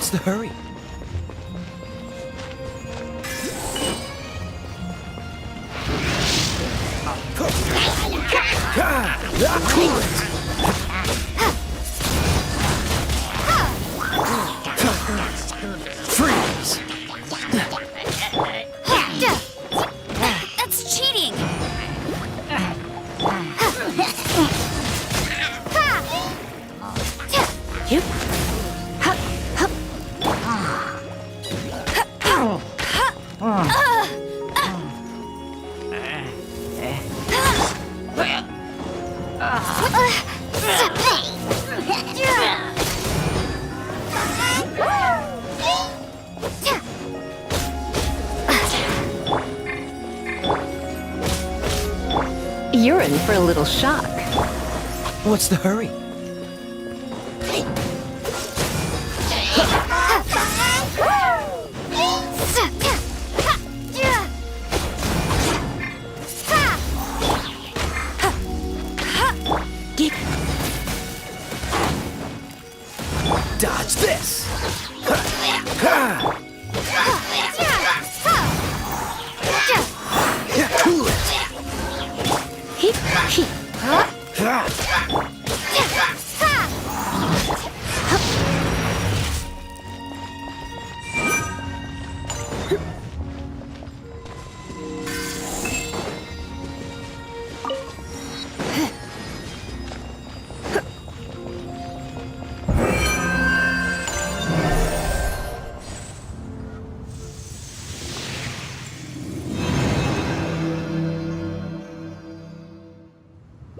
What's the hurry? Freeze! That's cheating! Yep. You're in for a little shock. What's the hurry? Dodge this! Cool it!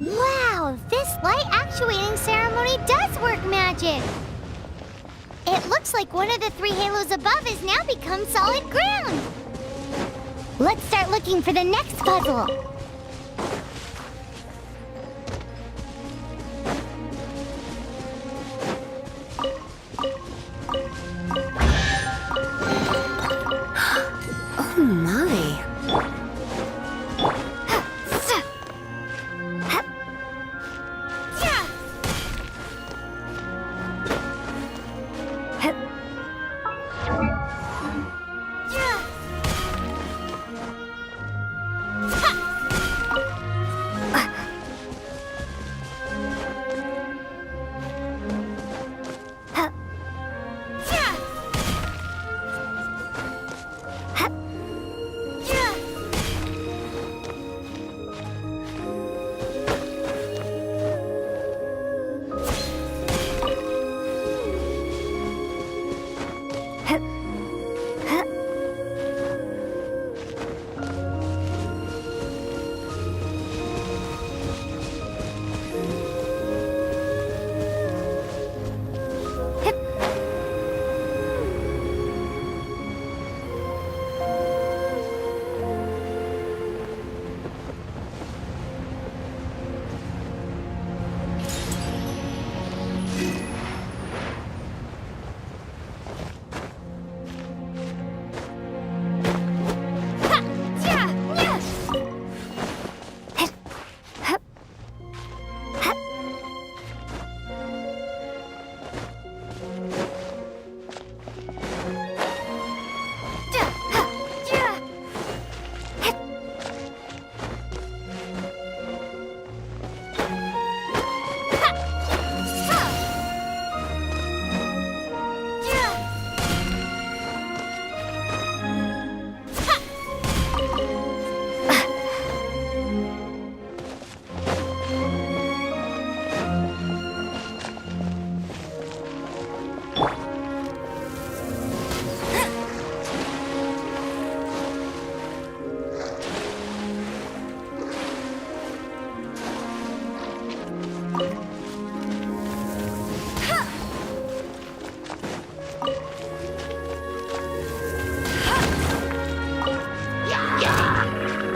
Wow, this light actuating ceremony does work magic! It looks like one of the three halos above has now become solid ground! Let's start looking for the next puzzle! Oh my.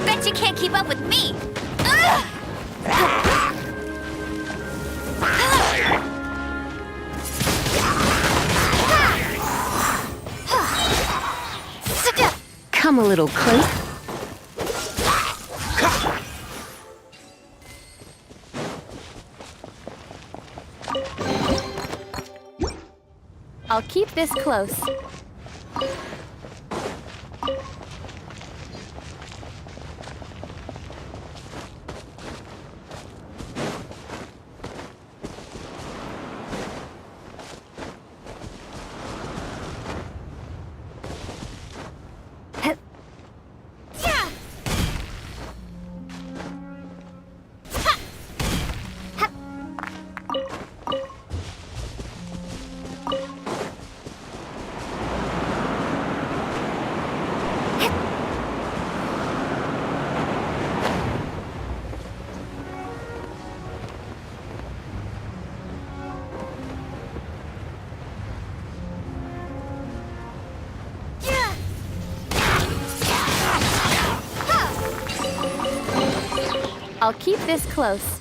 Bet you can't keep up with me! Come a little closer. I'll keep this close. I'll keep this close.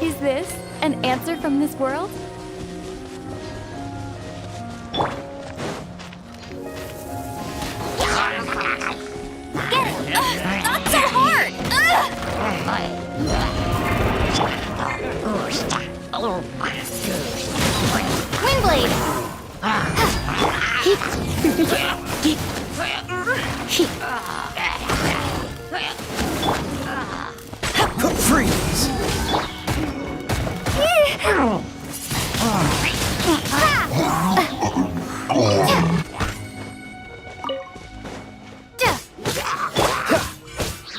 Is this an answer from this world? Get it! Not so hard! Windblade! Freeze!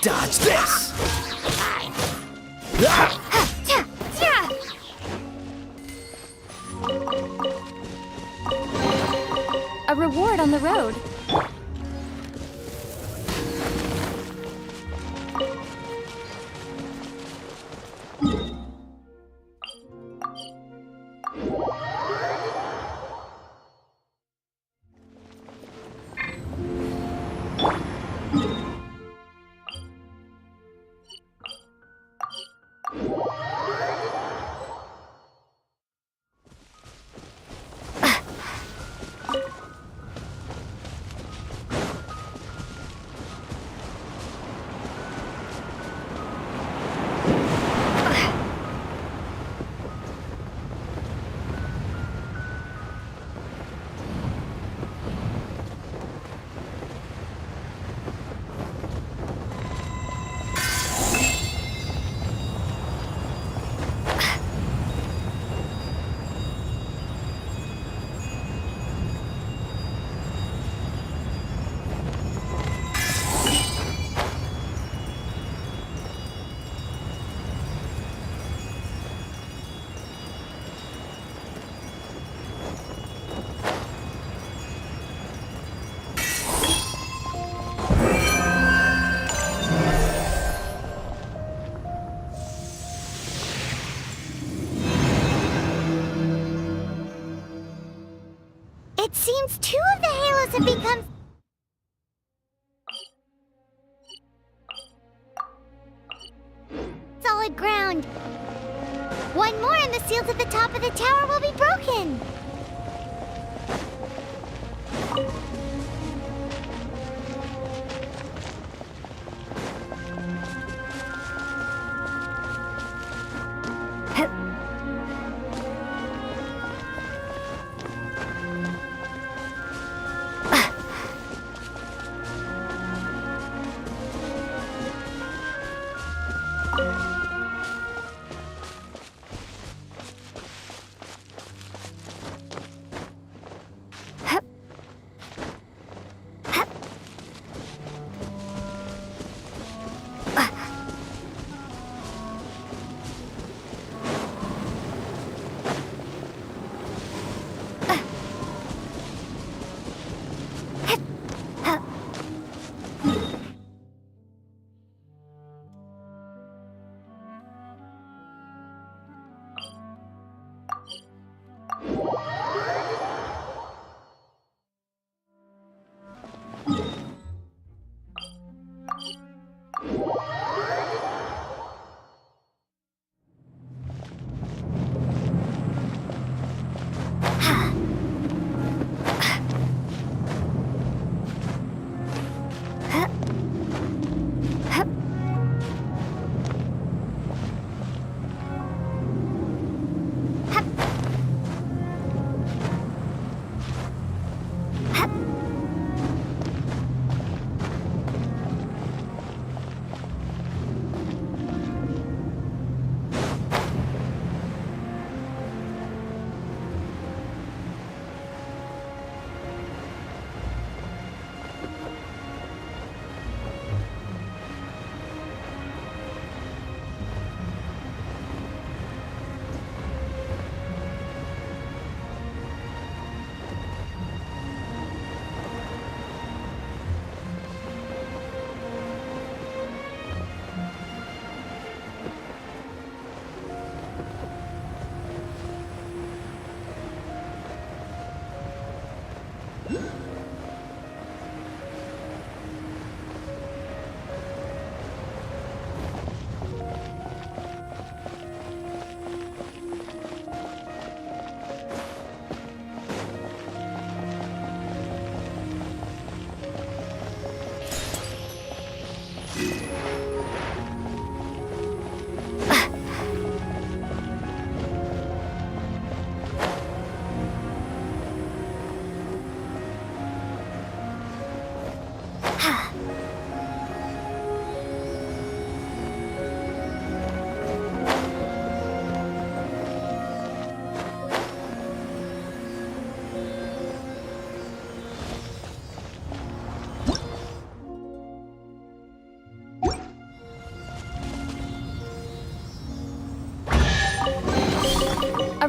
Dodge this! A reward on the road. It seems 2 of the halos have become... solid ground. 1 more and the seals at the top of the tower will be broken.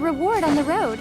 reward on the road.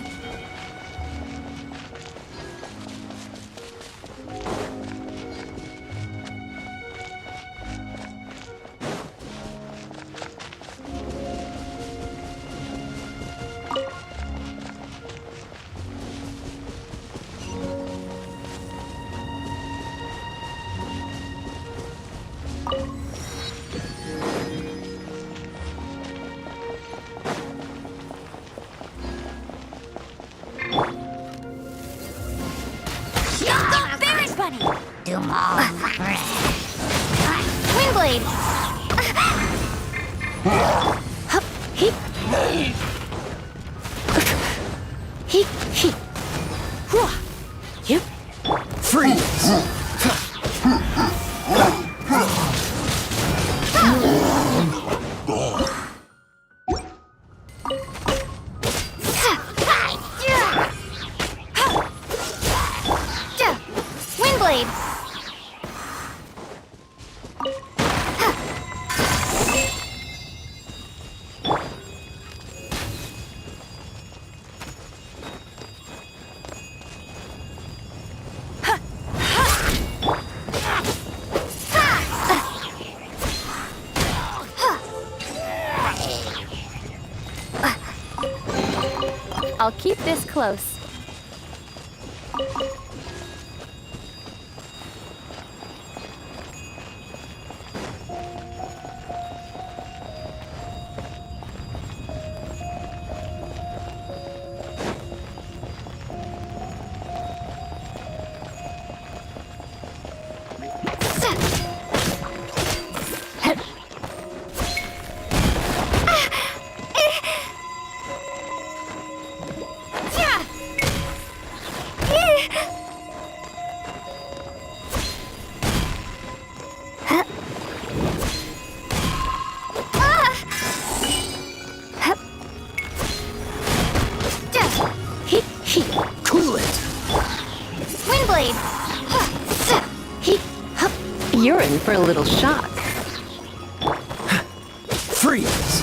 Do more. Windblade! Hup, heep. Heep, heep. Hwah. Yep. Freeze! Windblade! I'll keep this close. Cool it! Windblade! You're in for a little shock. Freeze!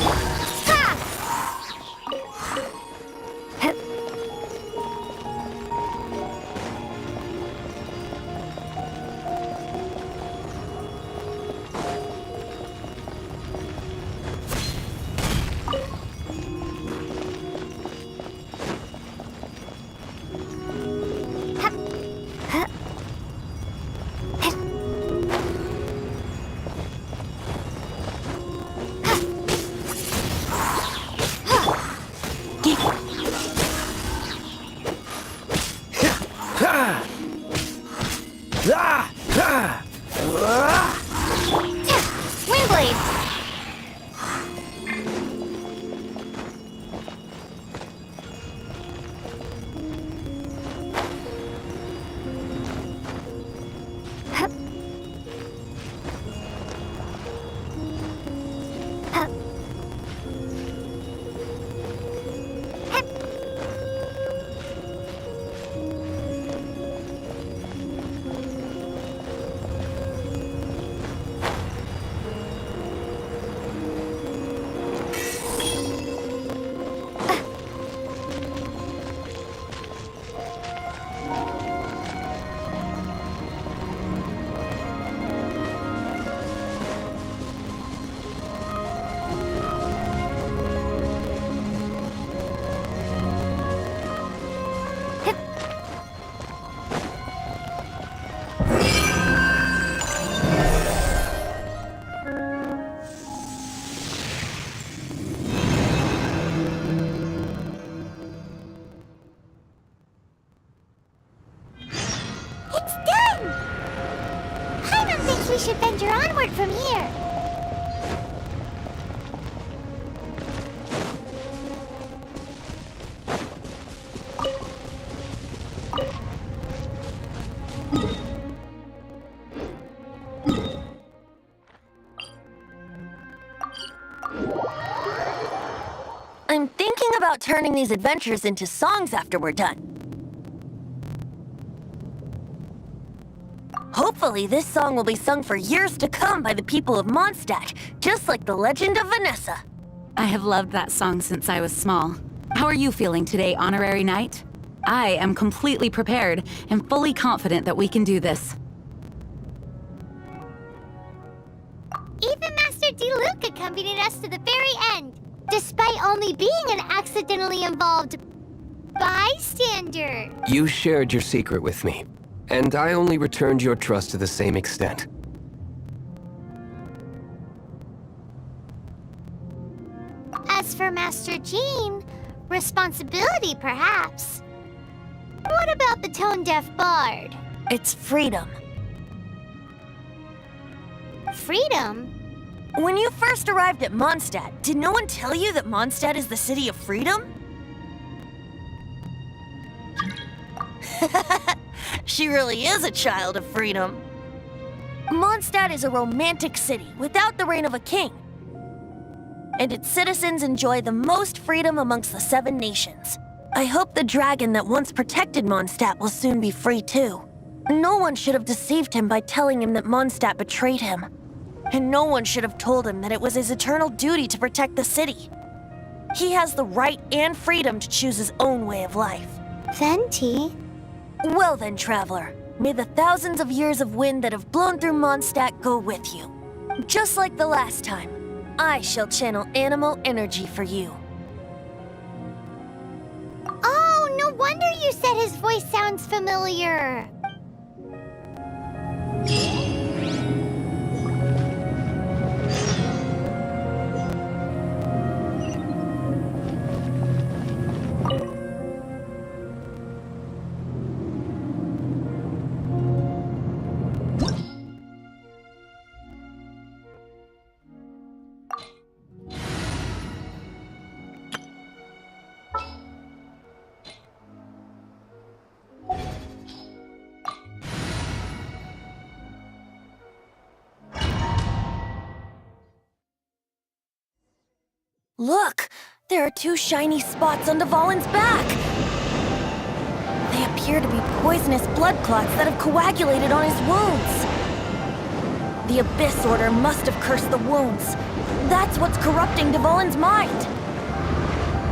Windblade! It's done! Paimon thinks we should venture onward from here. I'm thinking about turning these adventures into songs after we're done. Hopefully, this song will be sung for years to come by the people of Mondstadt, just like the legend of Vanessa. I have loved that song since I was small. How are you feeling today, Honorary Knight? I am completely prepared and fully confident that we can do this. Even Master D-Luke accompanied us to the very end, despite only being an accidentally involved bystander. You shared your secret with me, and I only returned your trust to the same extent. As for Master Jean, responsibility perhaps. What about the tone-deaf bard? It's freedom. Freedom? When you first arrived at Mondstadt, did no one tell you that Mondstadt is the city of freedom? She really is a child of freedom. Mondstadt is a romantic city without the reign of a king. And its citizens enjoy the most freedom amongst the 7 nations. I hope the dragon that once protected Mondstadt will soon be free too. No one should have deceived him by telling him that Mondstadt betrayed him. And no one should have told him that it was his eternal duty to protect the city. He has the right and freedom to choose his own way of life. Venti? Well then, traveler, may the thousands of years of wind that have blown through Mondstadt go with you. Just like the last time, I shall channel animal energy for you. Oh, no wonder you said his voice sounds familiar. Look! There are 2 shiny spots on Dvalin's back! They appear to be poisonous blood clots that have coagulated on his wounds. The Abyss Order must have cursed the wounds. That's what's corrupting Dvalin's mind.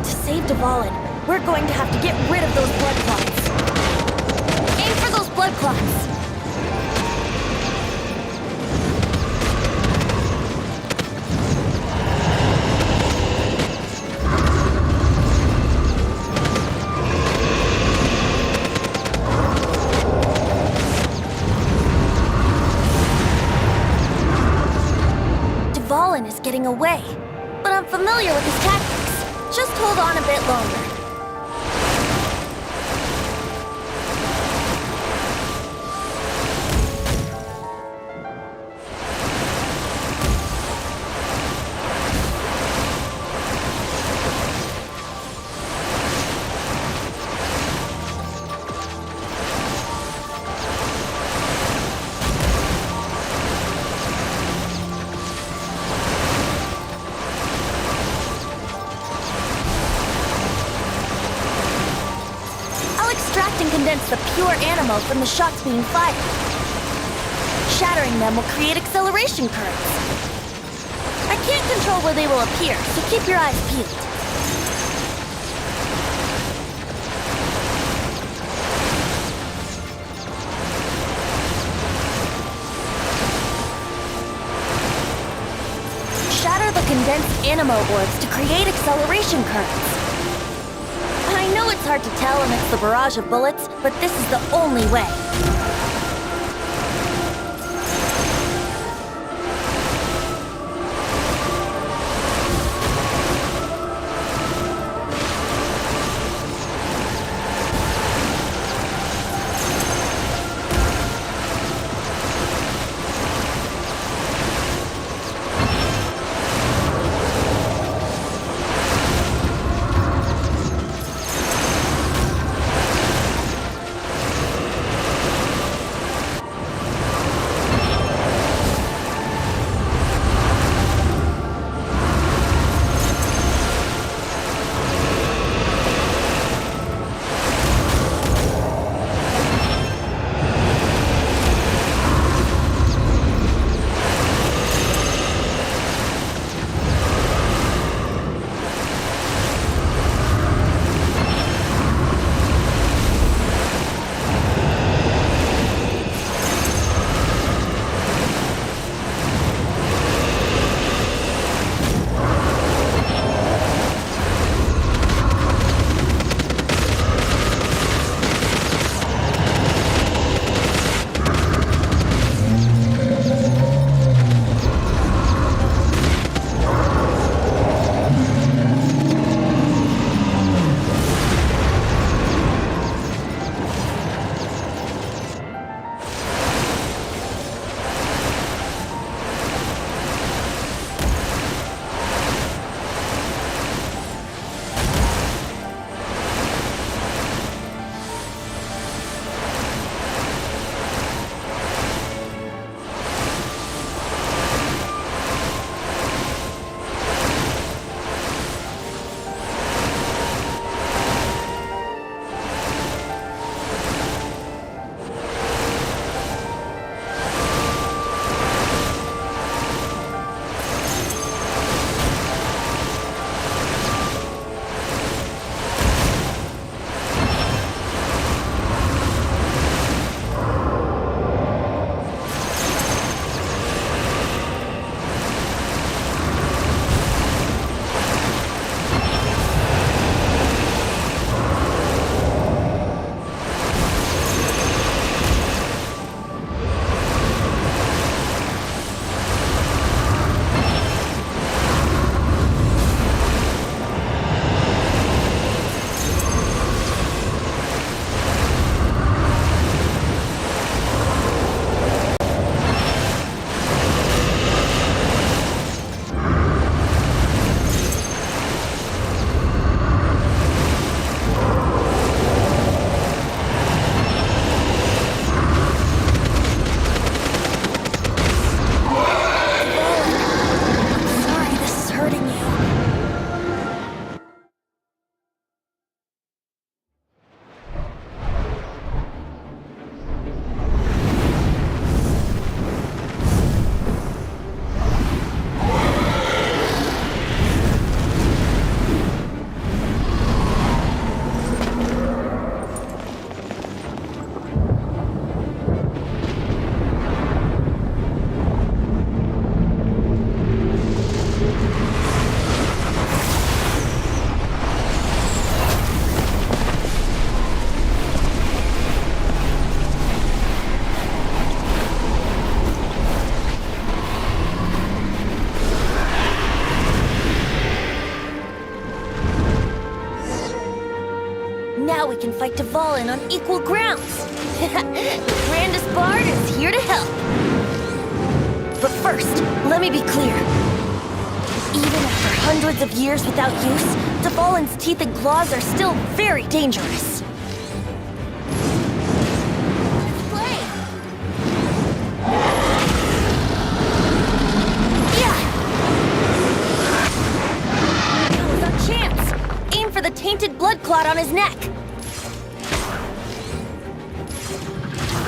To save Dvalin, we're going to have to get rid of those blood clots. Aim for those blood clots! Dvalin is getting away, but I'm familiar with his tactics. Just hold on a bit longer. And condense the pure animal from the shots being fired. Shattering them will create acceleration currents. I can't control where they will appear, so keep your eyes peeled. Shatter the condensed animo orbs to create acceleration currents. I know it's hard to tell amidst the barrage of bullets, but this is the only way. can fight Dvalin on equal grounds. The grandest bard is here to help. But first, let me be clear. Even after hundreds of years without use, Dvalin's teeth and claws are still very dangerous. Play! Yeah! That was our chance! Aim for the tainted blood clot on his neck.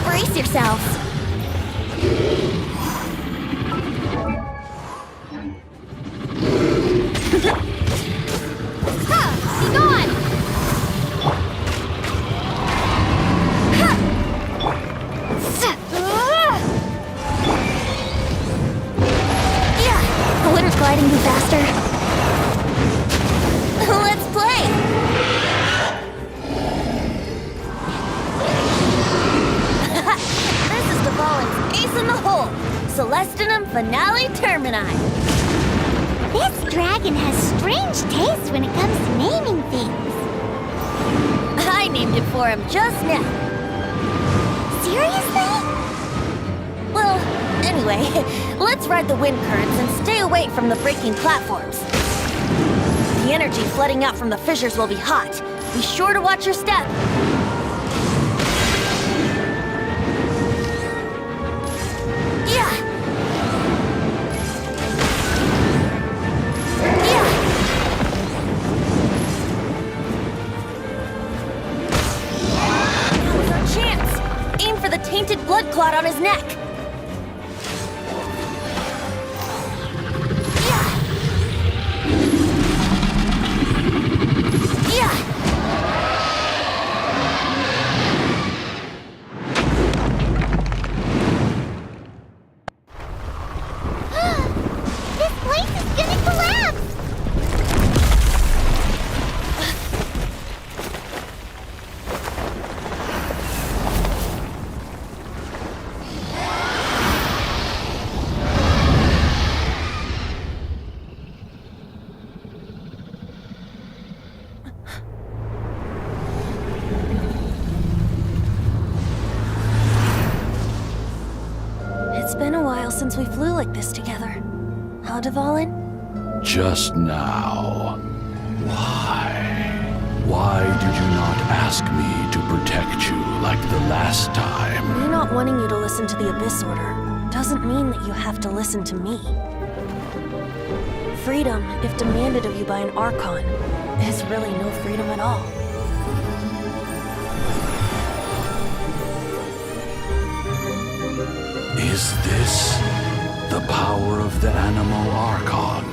Brace yourselves. Be gone! Yeah! Wouldn't gliding be faster? Let's play! This is Dvalin's ace in the hole! Celestinum Finale Termini! This dragon has strange taste when it comes to naming things. I named it for him just now. Seriously? Well, anyway, let's ride the wind currents and stay away from the breaking platforms. The energy flooding out from the fissures will be hot. Be sure to watch your step. Yeah! Yeah! That was our chance! Aim for the tainted blood clot on his neck. This place is gonna collapse! It's been a while since we flew like this together. Huh, Dvalin? Just now. Why? Why did you not ask me to protect you like the last time? Me not wanting you to listen to the Abyss Order doesn't mean that you have to listen to me. Freedom, if demanded of you by an Archon, is really no freedom at all. Is this the power of the Animal Archon?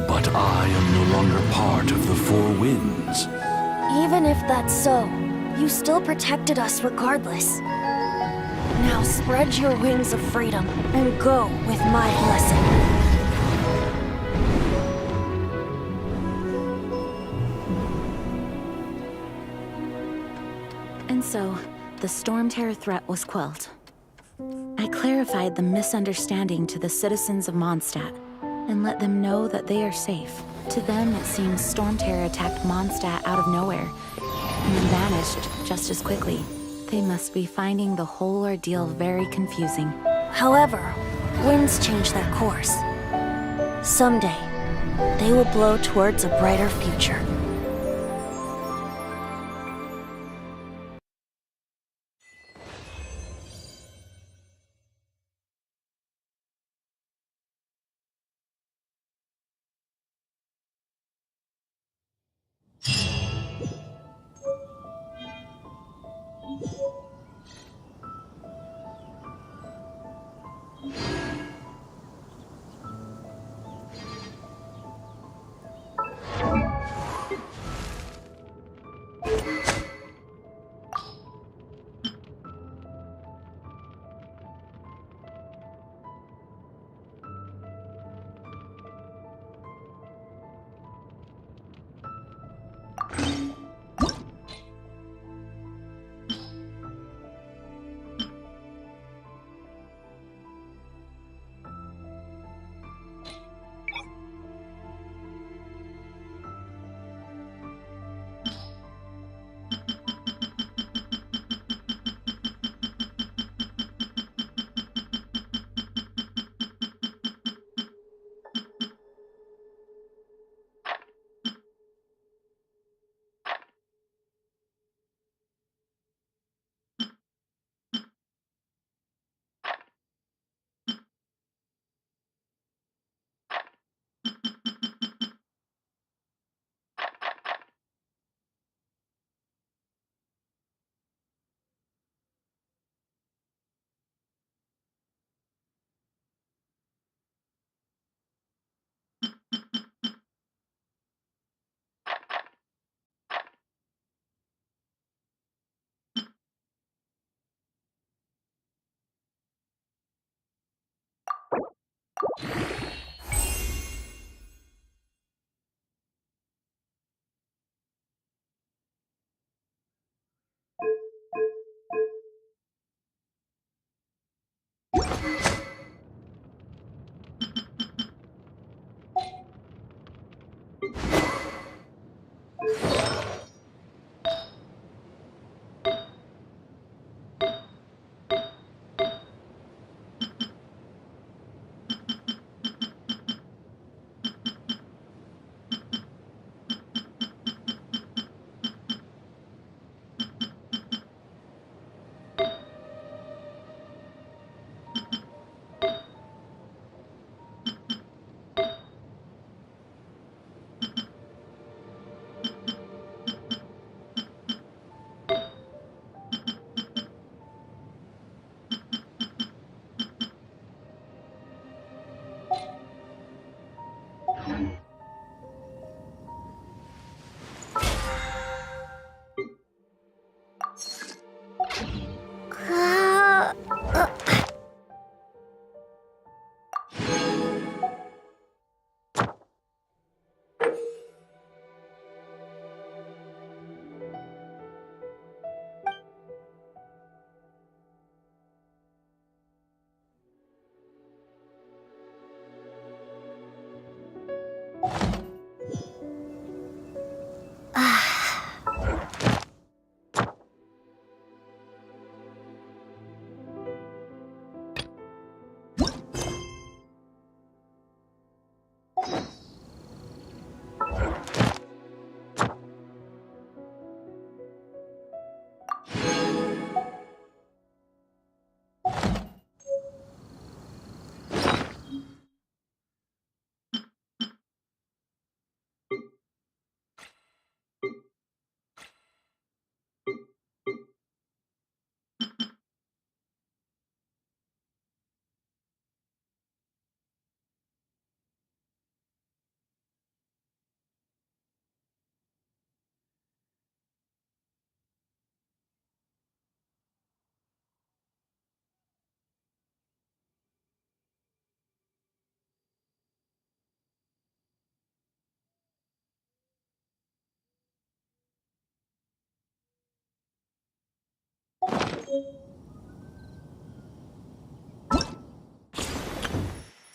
But I am no longer part of the Four Winds. Even if that's so, you still protected us regardless. Now spread your wings of freedom and go with my blessing. And so, the Storm Terror threat was quelled. I clarified the misunderstanding to the citizens of Mondstadt and let them know that they are safe. To them, it seems Storm Terror attacked Mondstadt out of nowhere and then vanished just as quickly. They must be finding the whole ordeal very confusing. However, winds change their course. Someday, they will blow towards a brighter future.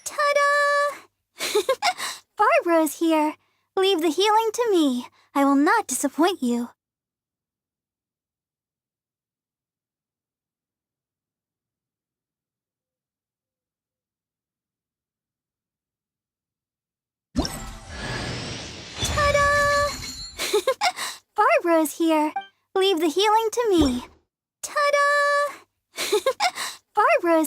Ta-da! Barbara's here. Leave the healing to me. I will not disappoint you. Ta-da! Barbara's here. Leave the healing to me. Ta-da! Barbara's...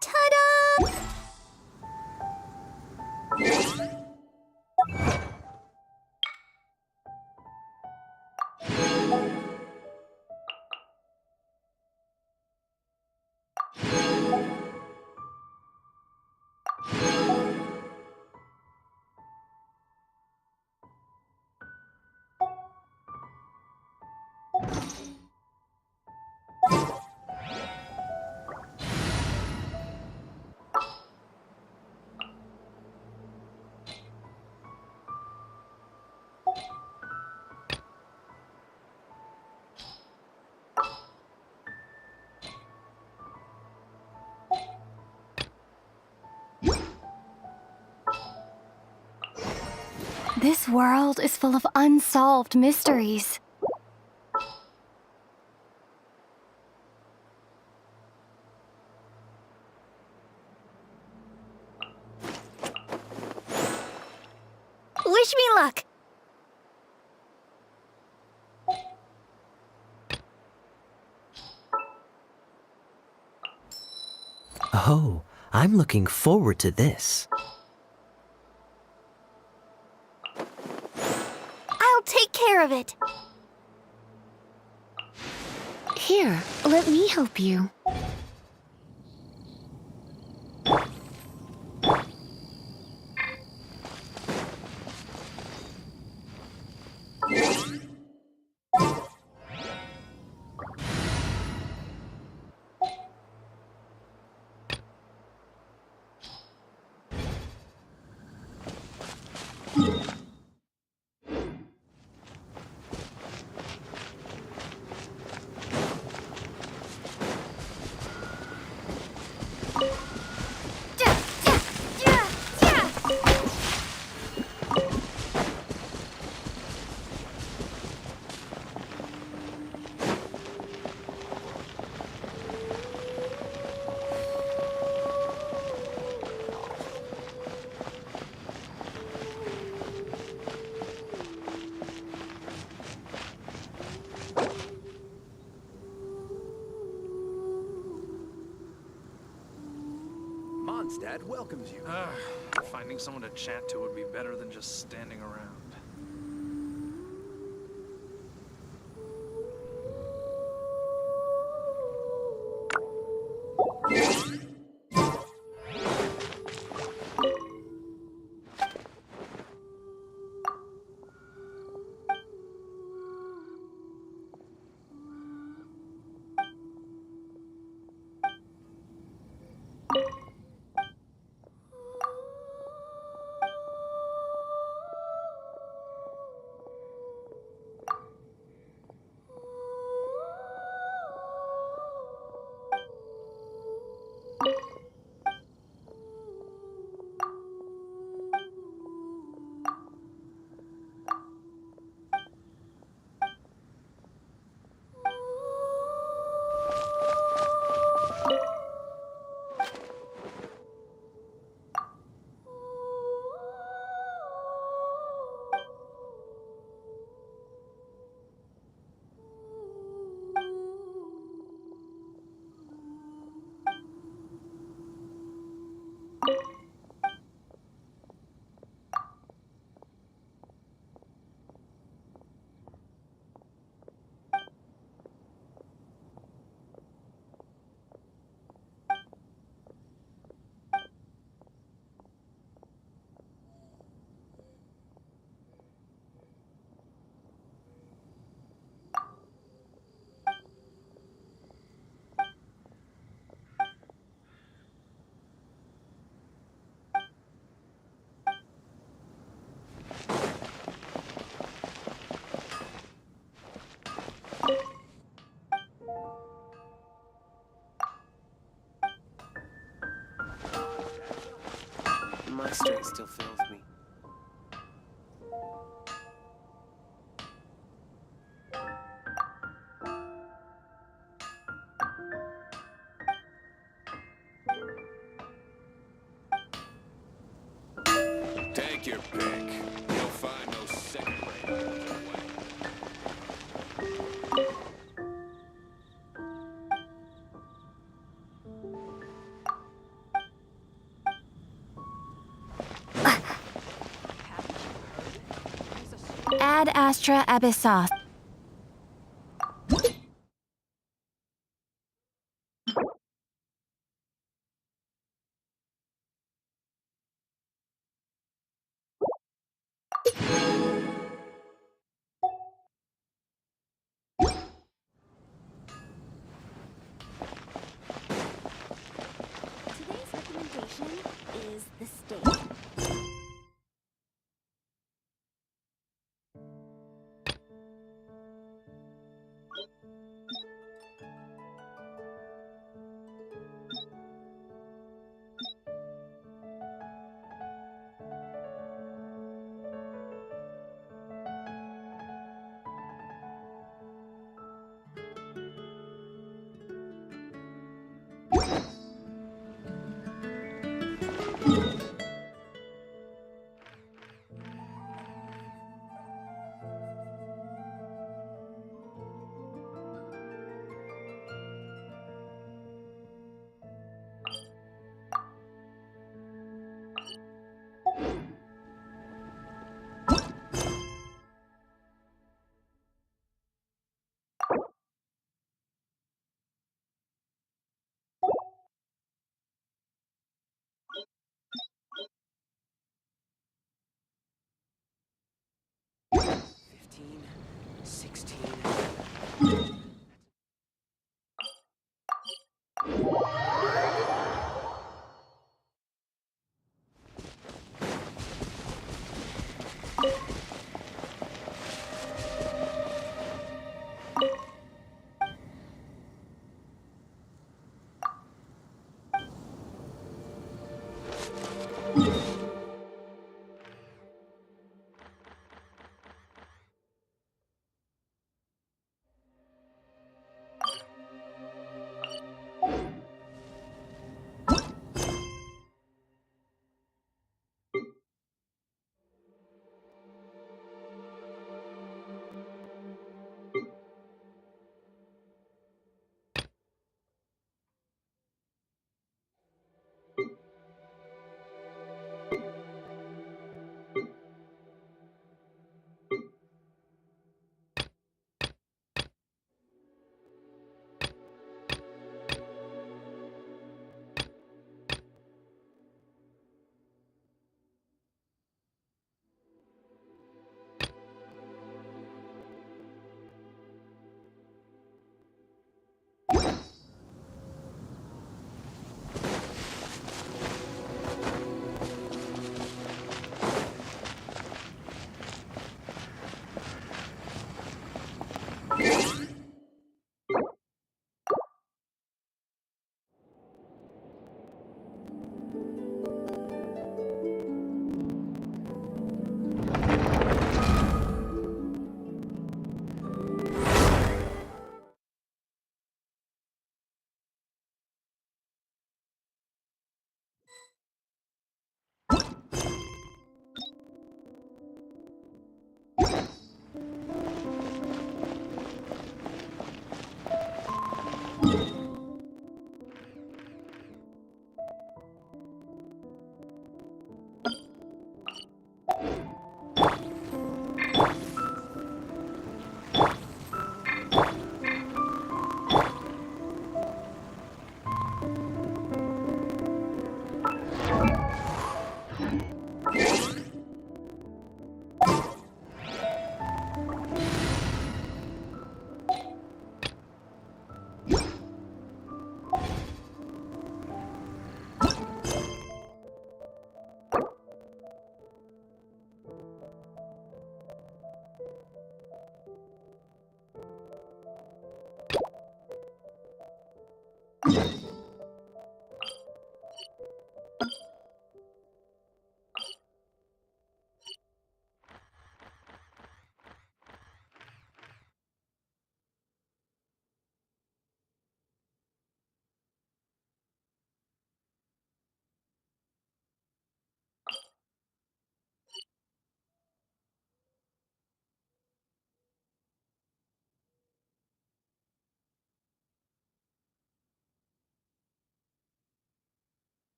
Ta-da! This world is full of unsolved mysteries. Wish me luck! Oh, I'm looking forward to this. I'll take care care of it. Here, let me help you. Mondstadt welcomes you. Finding someone to chat to would be better than just standing around. My strength still fails me. Take your pick. You'll find no second-rate way. Ad Astra Abyssos. Today's recommendation is the steak.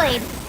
blade.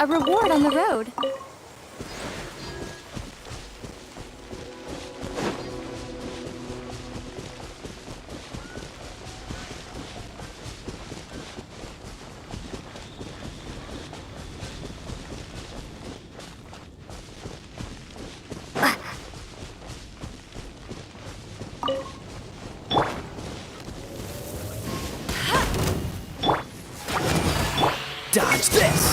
A reward on the road. Dodge this!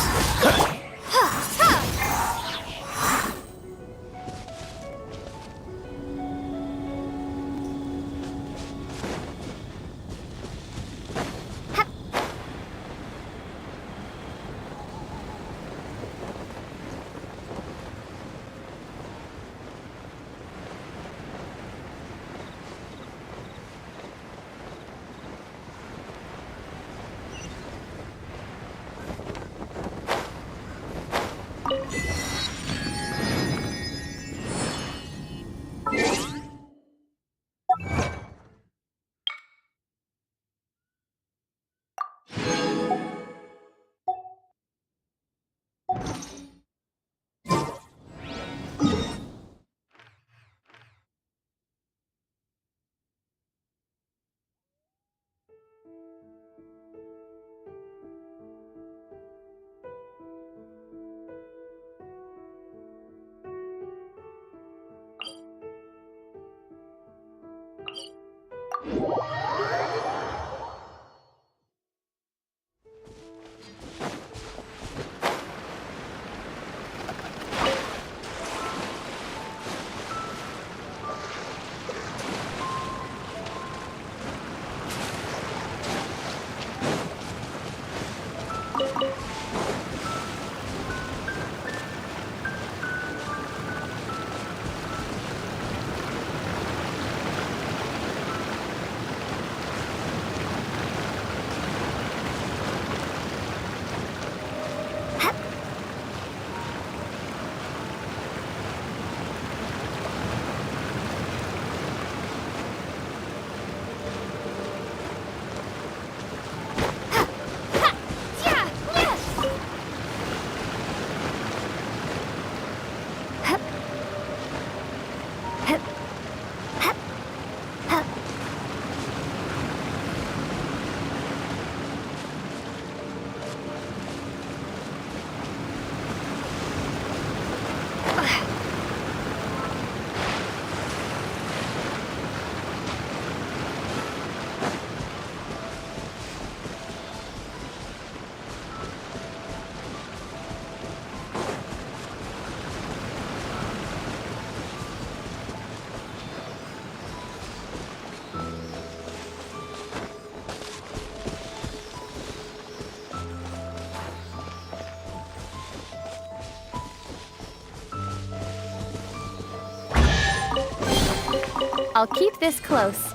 I'll keep this close.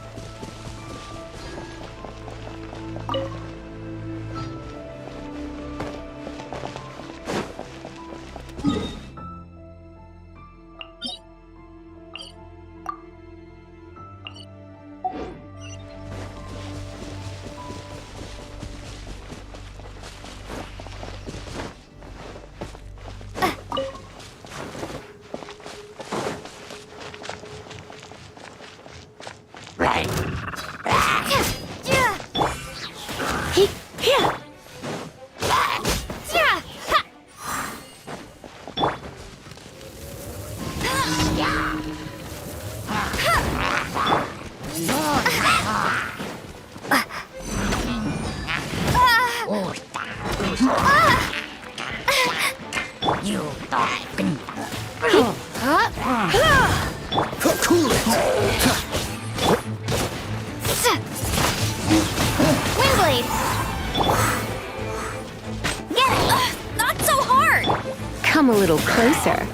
Windblade! Get it! Not so hard! Come a little closer.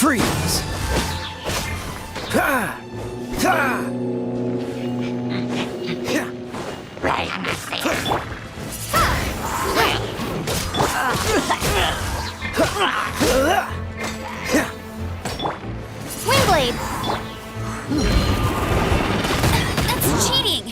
Freeze! Ha! Ha! Windblade! That's cheating!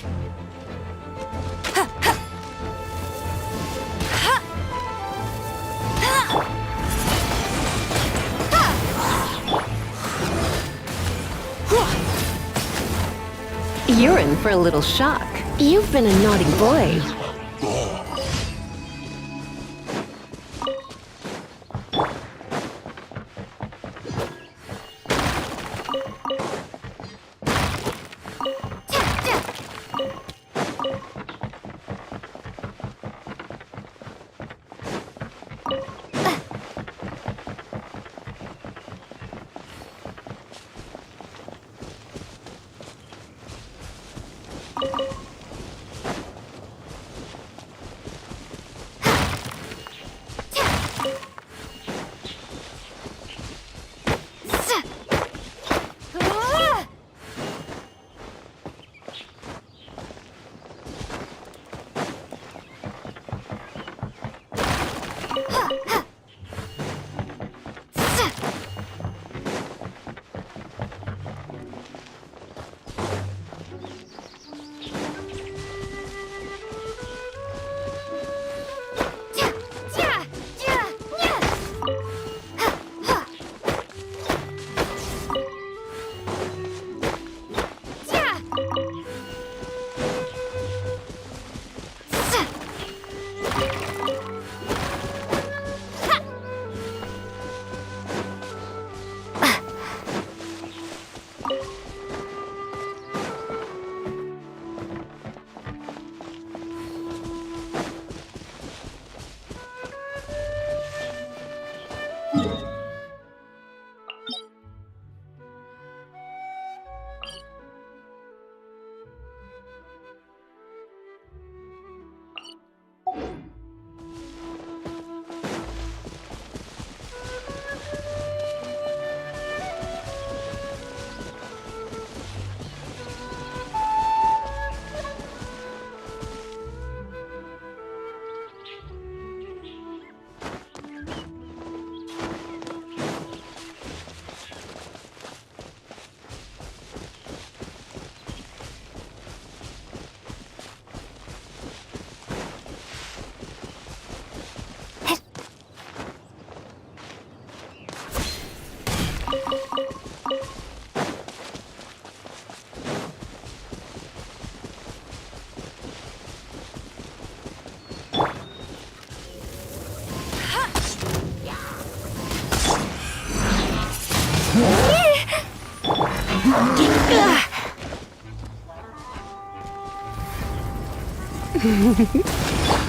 You're in for a little shock. You've been a naughty boy.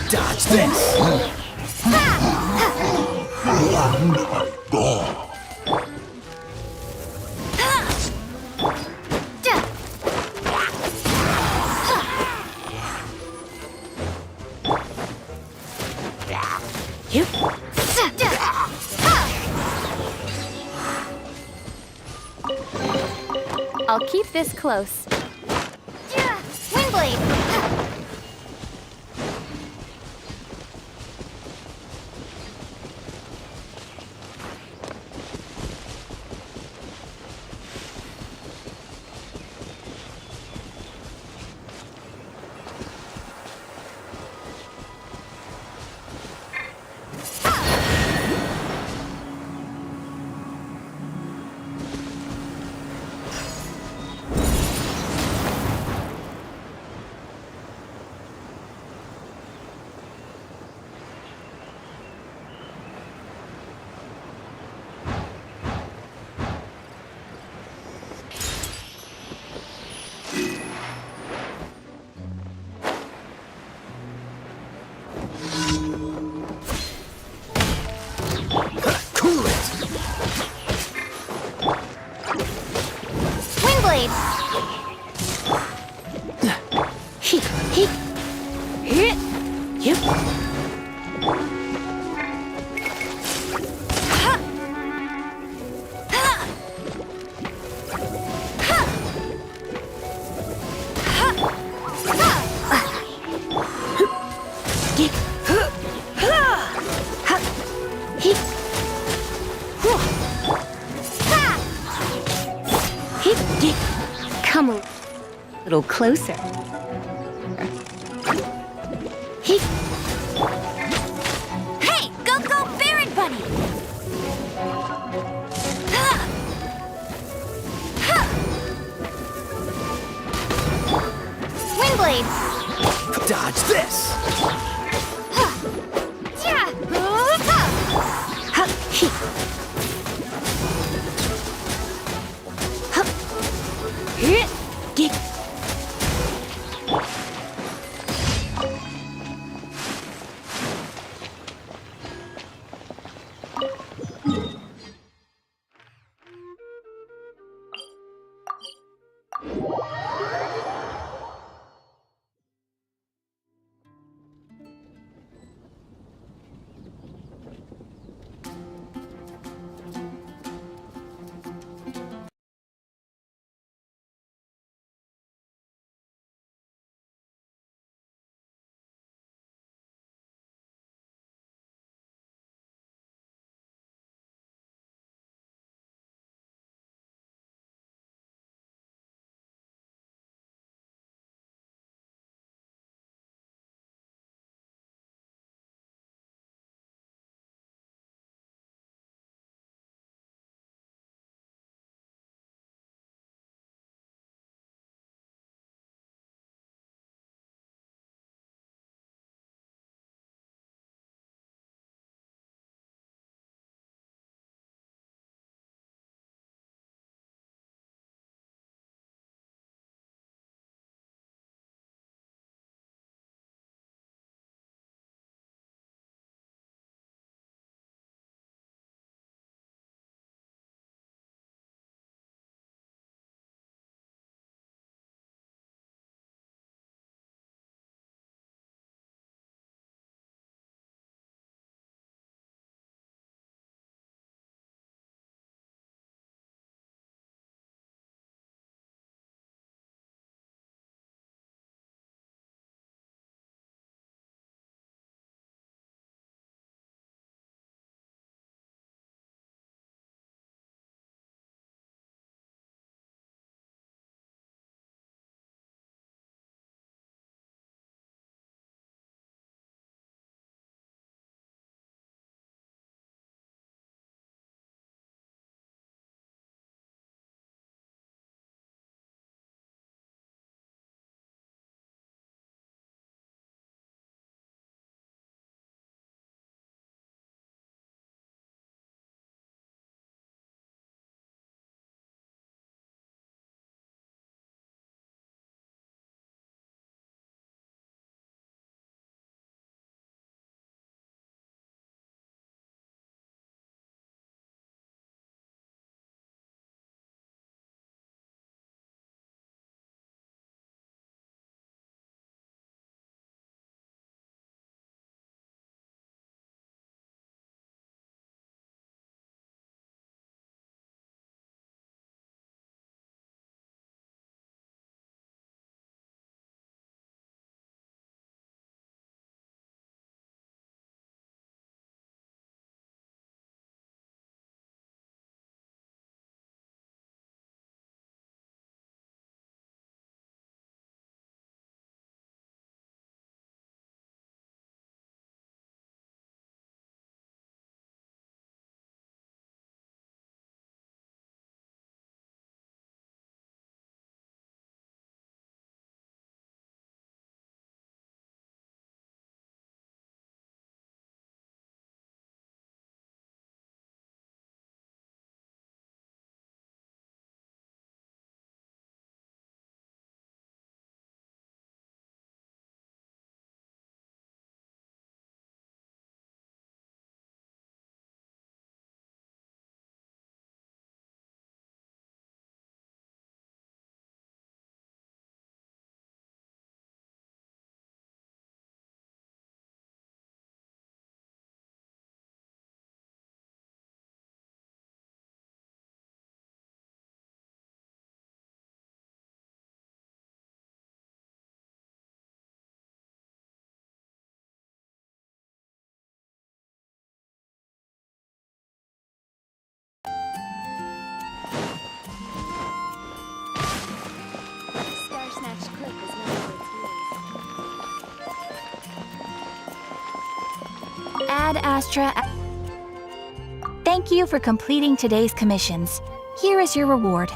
Dodge this! I'll keep this close. Yeah, Windblade! Cool it! Windblade! Come a little closer. Hey, go, Baron Buddy! Windblade! Dodge this! Ad Astra. Thank you for completing today's commissions. Here is your reward.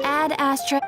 Ad Astra.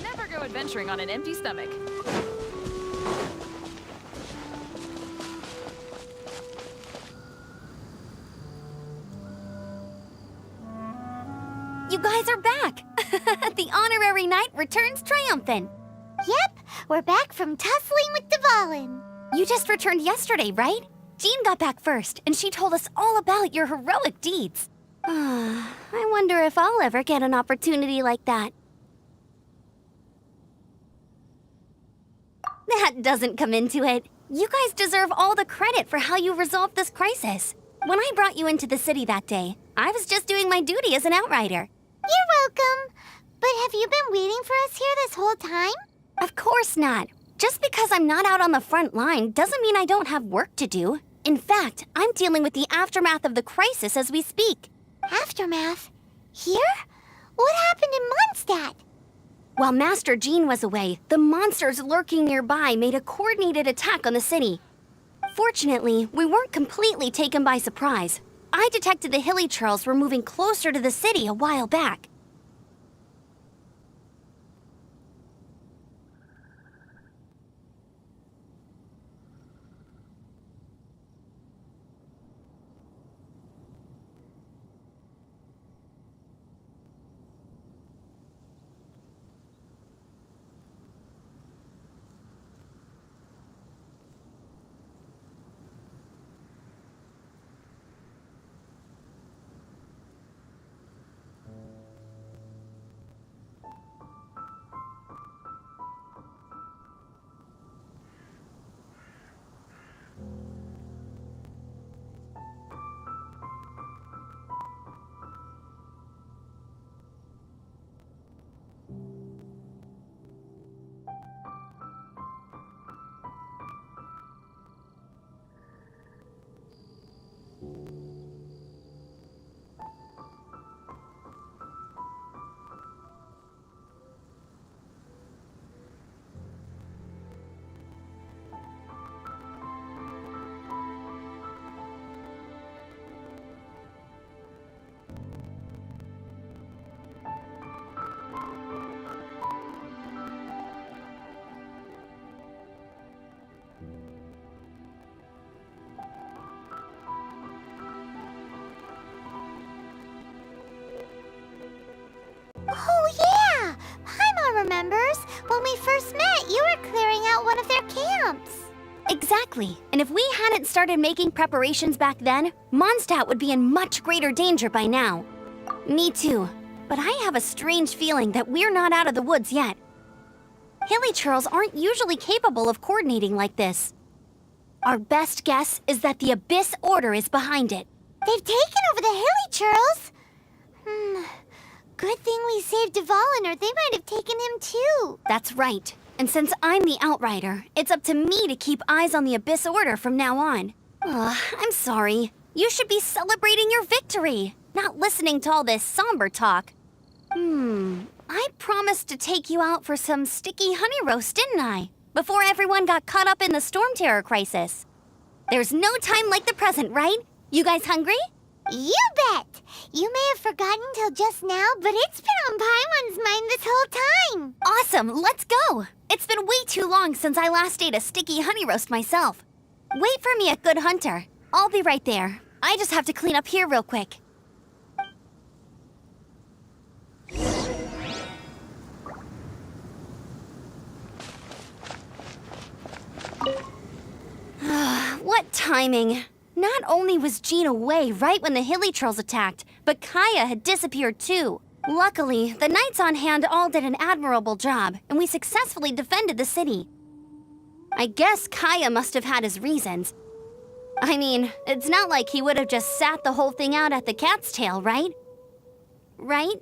Never go adventuring on an empty stomach. You guys are back! The honorary knight returns triumphant. Yep, we're back from tussling with Dvalin. You just returned yesterday, right? Jean got back first, and she told us all about your heroic deeds. I wonder if I'll ever get an opportunity like that. That doesn't come into it. You guys deserve all the credit for how you resolved this crisis. When I brought you into the city that day, I was just doing my duty as an outrider. You're welcome. But have you been waiting for us here this whole time? Of course not. Just because I'm not out on the front line doesn't mean I don't have work to do. In fact, I'm dealing with the aftermath of the crisis as we speak. Aftermath? Here? What happened in Mondstadt? While Master Jean was away, the monsters lurking nearby made a coordinated attack on the city. Fortunately, we weren't completely taken by surprise. I detected the Hilly Churls were moving closer to the city a while back. Oh yeah! Paimon remembers. When we first met, you were clearing out one of their camps. Exactly. And if we hadn't started making preparations back then, Mondstadt would be in much greater danger by now. Me too. But I have a strange feeling that we're not out of the woods yet. Hilly Churls aren't usually capable of coordinating like this. Our best guess is that the Abyss Order is behind it. They've taken over the Hilly Churls. Good thing we saved Dvalin, or they might have taken him too. That's right. And since I'm the Outrider, it's up to me to keep eyes on the Abyss Order from now on. I'm sorry. You should be celebrating your victory, not listening to all this somber talk. I promised to take you out for some sticky honey roast, didn't I? Before everyone got caught up in the Storm Terror crisis. There's no time like the present, right? You guys hungry? You bet! You may have forgotten till just now, but it's been on Paimon's mind this whole time. Awesome, let's go! It's been way too long since I last ate a sticky honey roast myself. Wait for me at Good Hunter. I'll be right there. I just have to clean up here real quick. What timing! Not only was Jean away right when the Hilly Trolls attacked, but Kaya had disappeared too. Luckily, the knights on hand all did an admirable job, and we successfully defended the city. I guess Kaya must have had his reasons. I mean, it's not like he would have just sat the whole thing out at the cat's tail, right? Right?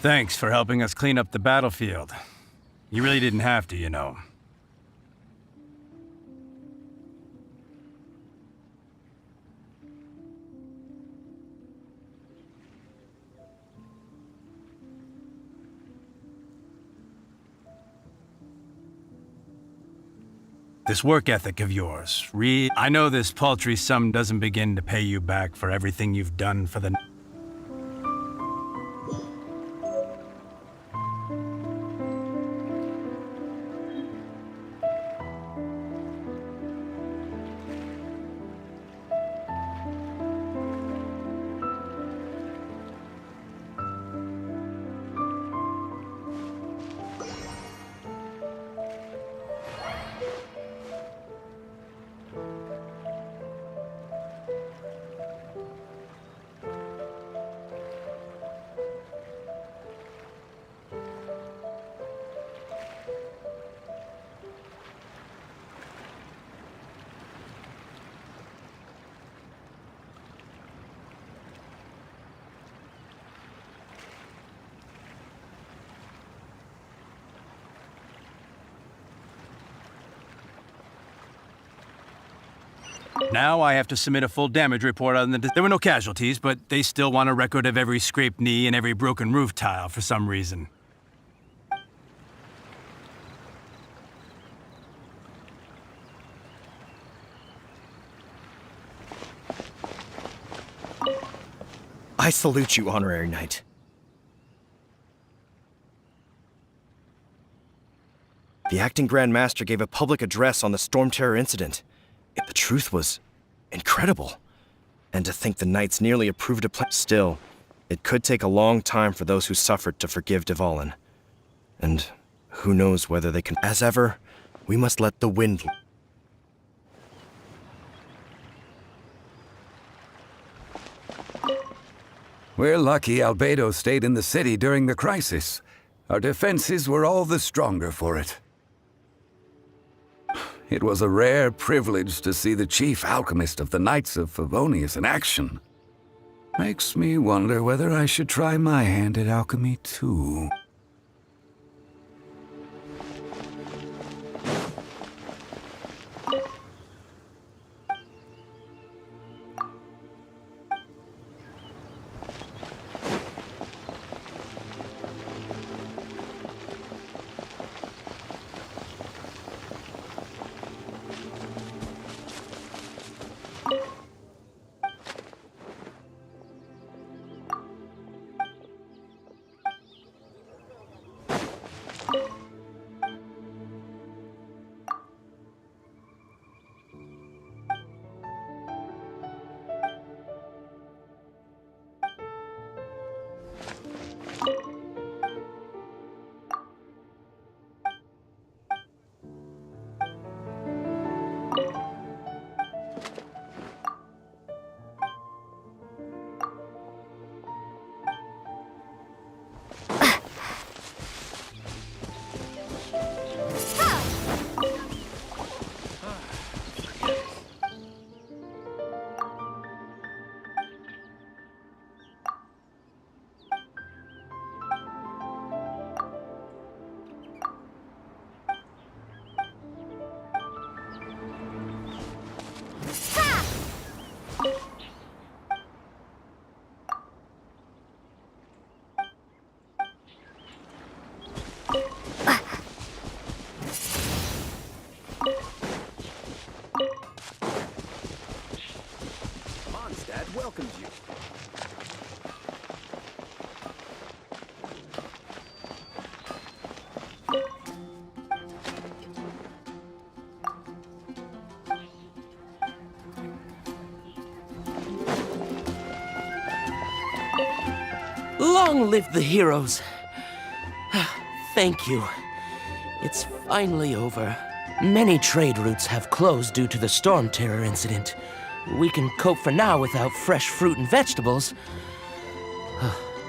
Thanks for helping us clean up the battlefield. You really didn't have to, you know. This work ethic of yours, I know this paltry sum doesn't begin to pay you back for everything you've done for the... Now I have to submit a full damage report on the... There were no casualties, but they still want a record of every scraped knee and every broken roof tile for some reason. I salute you, Honorary Knight. The Acting Grand Master gave a public address on the Storm Terror incident. The truth was incredible. And to think the Knights nearly approved a plan. Still, it could take a long time for those who suffered to forgive Dvalin. And who knows whether they can... As ever, we must let the wind... We're lucky Albedo stayed in the city during the crisis. Our defenses were all the stronger for it. It was a rare privilege to see the chief alchemist of the Knights of Favonius in action. Makes me wonder whether I should try my hand at alchemy too. Mondstadt welcomes you. Long live the heroes. Thank you. It's finally over. Many trade routes have closed due to the Storm Terror incident. We can cope for now without fresh fruit and vegetables.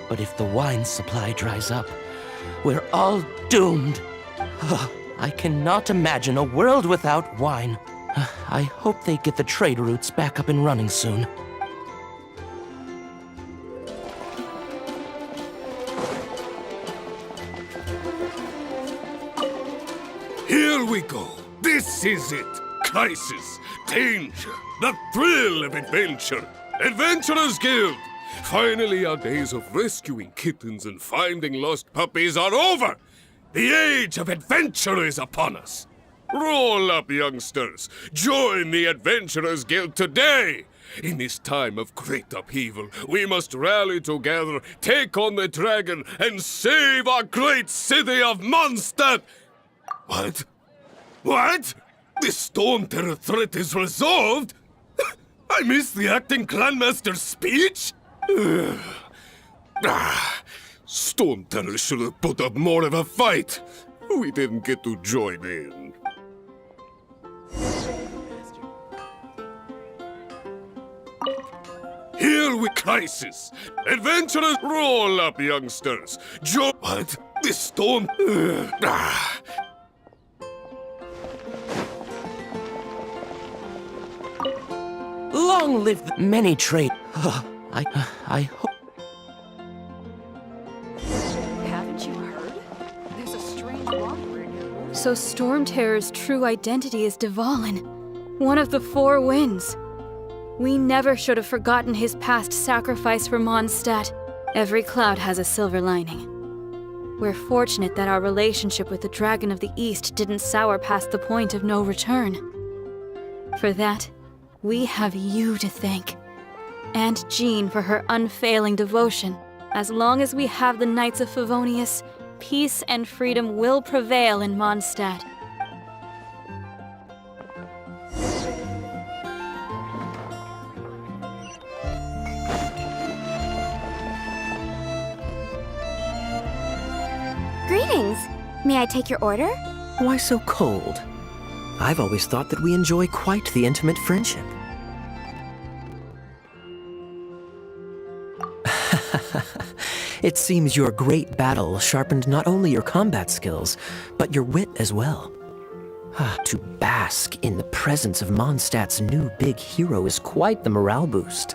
But if the wine supply dries up, we're all doomed. I cannot imagine a world without wine. I hope they get the trade routes back up and running soon. Here we go. This is it. Crisis, danger, the thrill of adventure. Adventurers Guild. Finally, our days of rescuing kittens and finding lost puppies are over. The age of adventure is upon us. Roll up, youngsters. Join the Adventurers Guild today. In this time of great upheaval, we must rally together, take on the dragon, and save our great city of Mondstadt. What? What? The Storm Terror threat is resolved? I missed the acting Clanmaster's speech? Storm Terror should have put up more of a fight. We didn't get to join in. Here we crisis. Adventurers, roll up, youngsters. What? The Storm... Long live the many trade. I hope. Haven't you heard? There's a strange wanderer near. So Storm Terror's true identity is Dvalin, one of the Four Winds. We never should have forgotten his past sacrifice for Mondstadt. Every cloud has a silver lining. We're fortunate that our relationship with the Dragon of the East didn't sour past the point of no return. For that, we have you to thank. And Jean for her unfailing devotion. As long as we have the Knights of Favonius, peace and freedom will prevail in Mondstadt. Greetings. May I take your order? Why so cold? I've always thought that we enjoy quite the intimate friendship. It seems your great battle sharpened not only your combat skills, but your wit as well. To bask in the presence of Mondstadt's new big hero is quite the morale boost.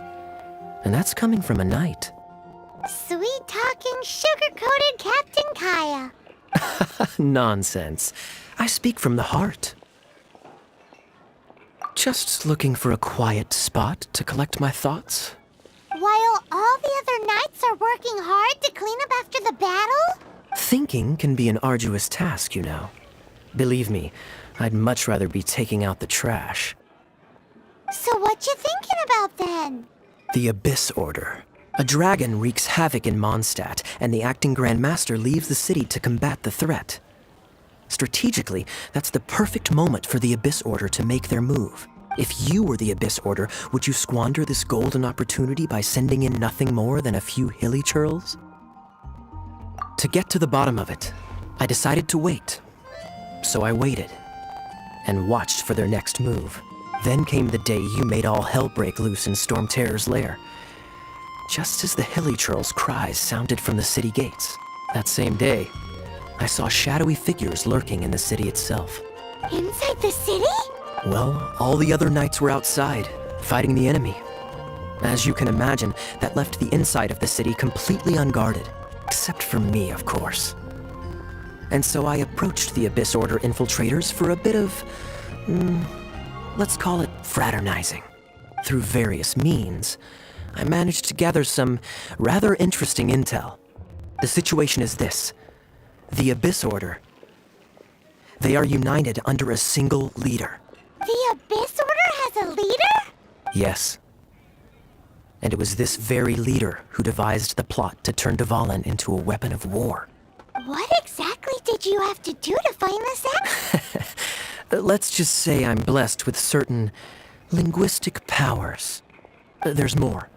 And that's coming from a knight. Sweet-talking, sugar-coated Captain Kaya. Nonsense. I speak from the heart. Just looking for a quiet spot to collect my thoughts. While all the other knights are working hard to clean up after the battle? Thinking can be an arduous task, you know. Believe me, I'd much rather be taking out the trash. So what you thinking about then? The Abyss Order. A dragon wreaks havoc in Mondstadt, and the acting Grand Master leaves the city to combat the threat. Strategically, that's the perfect moment for the Abyss Order to make their move. If you were the Abyss Order, would you squander this golden opportunity by sending in nothing more than a few hilly churls? To get to the bottom of it, I decided to wait. So I waited, and watched for their next move. Then came the day you made all hell break loose in Storm Terror's lair. Just as the hilly churls' cries sounded from the city gates. That same day, I saw shadowy figures lurking in the city itself. Inside the city? Well, all the other knights were outside, fighting the enemy. As you can imagine, that left the inside of the city completely unguarded. Except for me, of course. And so I approached the Abyss Order infiltrators for a bit of, let's call it fraternizing. Through various means, I managed to gather some rather interesting intel. The situation is this. The Abyss Order. They are united under a single leader. The Abyss Order has a leader? Yes. And it was this very leader who devised the plot to turn Dvalin into a weapon of war. What exactly did you have to do to find this out? Let's just say I'm blessed with certain linguistic powers. There's more.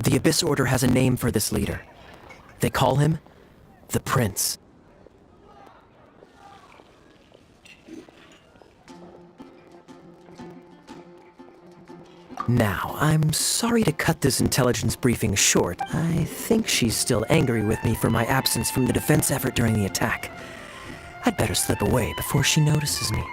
The Abyss Order has a name for this leader. They call him the Prince. Now, I'm sorry to cut this intelligence briefing short. I think she's still angry with me for my absence from the defense effort during the attack. I'd better slip away before she notices me.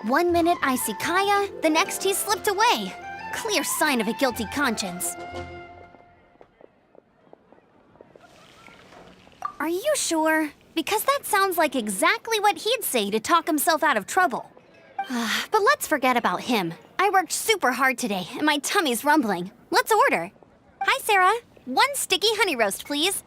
One minute I see Kaya, the next he's slipped away. Clear sign of a guilty conscience. Are you sure? Because that sounds like exactly what he'd say to talk himself out of trouble. But let's forget about him. I worked super hard today, and my tummy's rumbling. Let's order. Hi, Sarah. 1 sticky honey roast, please.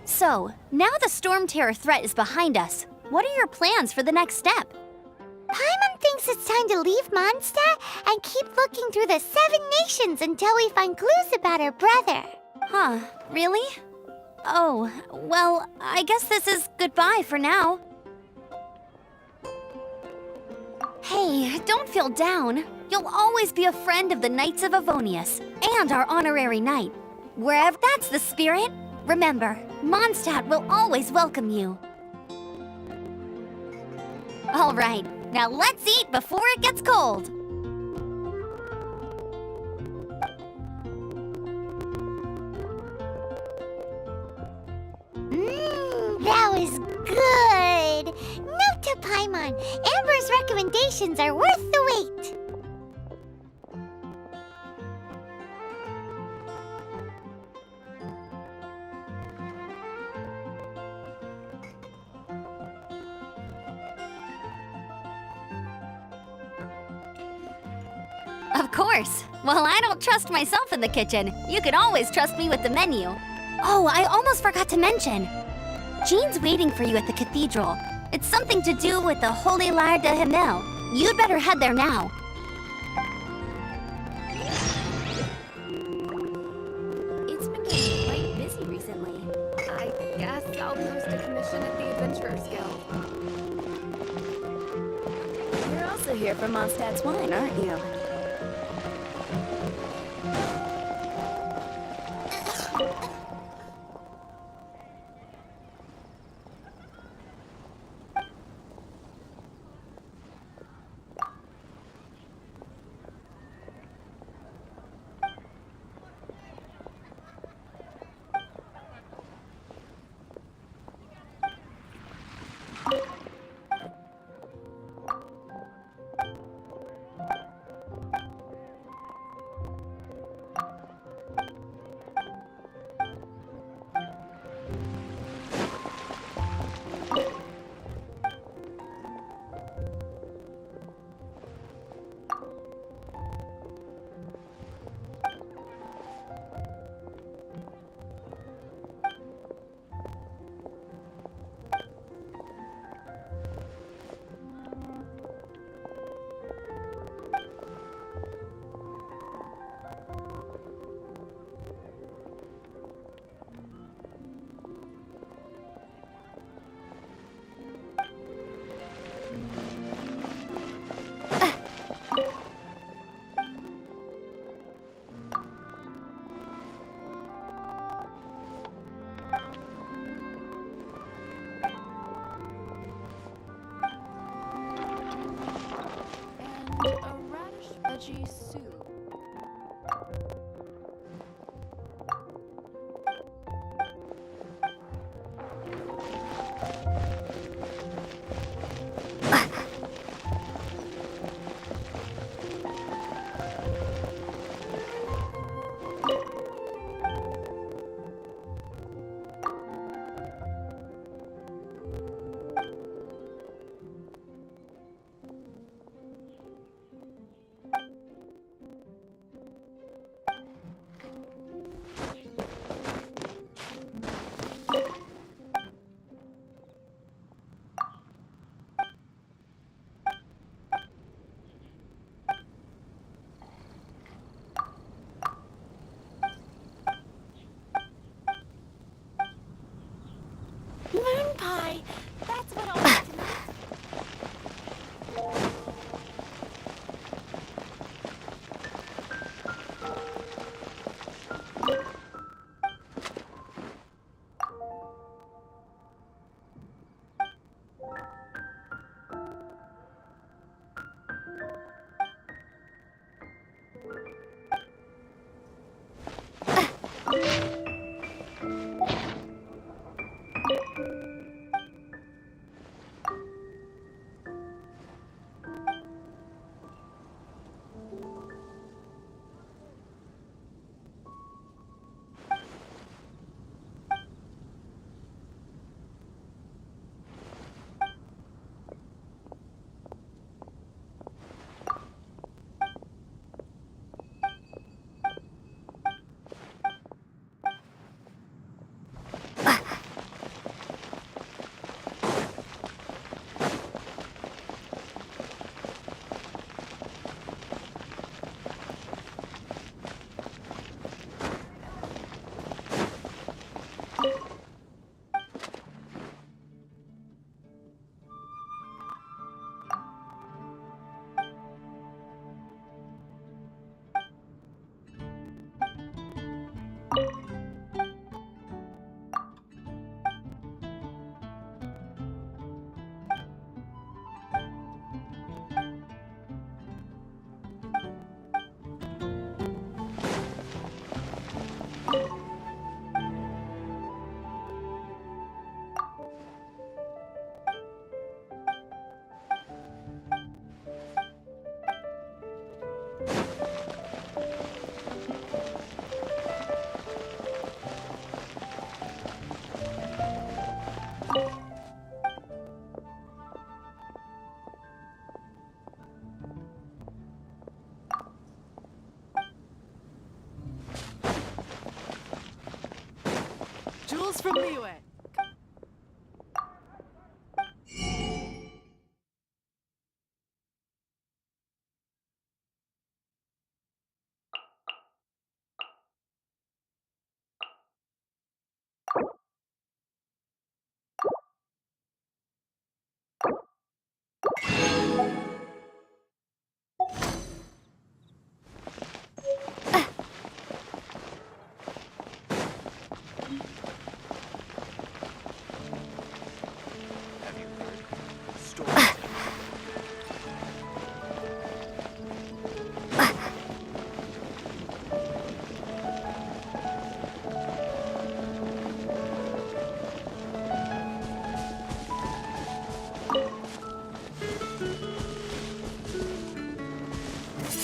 So, now the Storm Terror threat is behind us. What are your plans for the next step? Paimon thinks it's time to leave Mondstadt and keep looking through the 7 nations until we find clues about her brother. Huh, really? Oh, well, I guess this is goodbye for now. Hey, don't feel down. You'll always be a friend of the Knights of Avonius, and our honorary knight. Wherever that's the spirit, remember, Mondstadt will always welcome you. All right, now let's eat before it gets cold. That was good. Note to Paimon, Amber's recommendations are worth the wait. Of course. Well, I don't trust myself in the kitchen. You can always trust me with the menu. Oh, I almost forgot to mention. Jean's waiting for you at the cathedral. It's something to do with the Holy Lyre de Himmel. You'd better head there now. It's been getting quite busy recently. I guess I'll post a commission at the Adventurers Guild. You're also here for Mondstadt's wine, aren't you? A radish veggie soup. from Liyue.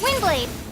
Windblade!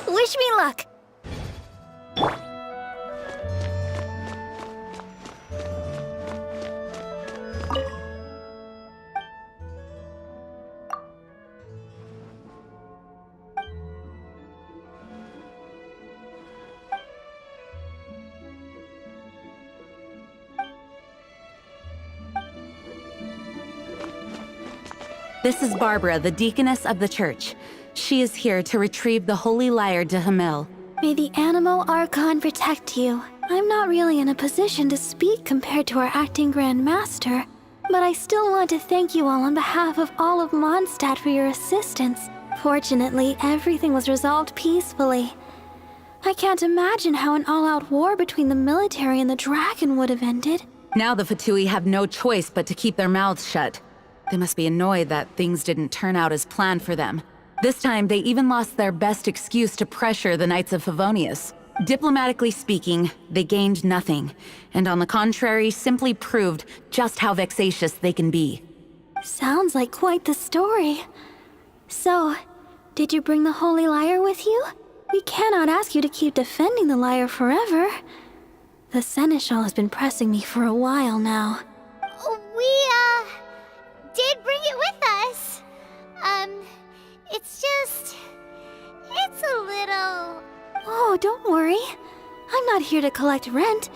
Wish me luck! This is Barbara, the deaconess of the church. She is here to retrieve the Holy Lyre de Hamel. May the Animo Archon protect you. I'm not really in a position to speak compared to our acting Grand Master, but I still want to thank you all on behalf of all of Mondstadt for your assistance. Fortunately, everything was resolved peacefully. I can't imagine how an all-out war between the military and the dragon would have ended. Now the Fatui have no choice but to keep their mouths shut. They must be annoyed that things didn't turn out as planned for them. This time, they even lost their best excuse to pressure the Knights of Favonius. Diplomatically speaking, they gained nothing, and on the contrary, simply proved just how vexatious they can be. Sounds like quite the story. So, did you bring the Holy Lyre with you? We cannot ask you to keep defending the lyre forever. The Seneschal has been pressing me for a while now. We, did bring it with us. It's a little... Oh, don't worry. I'm not here to collect rent.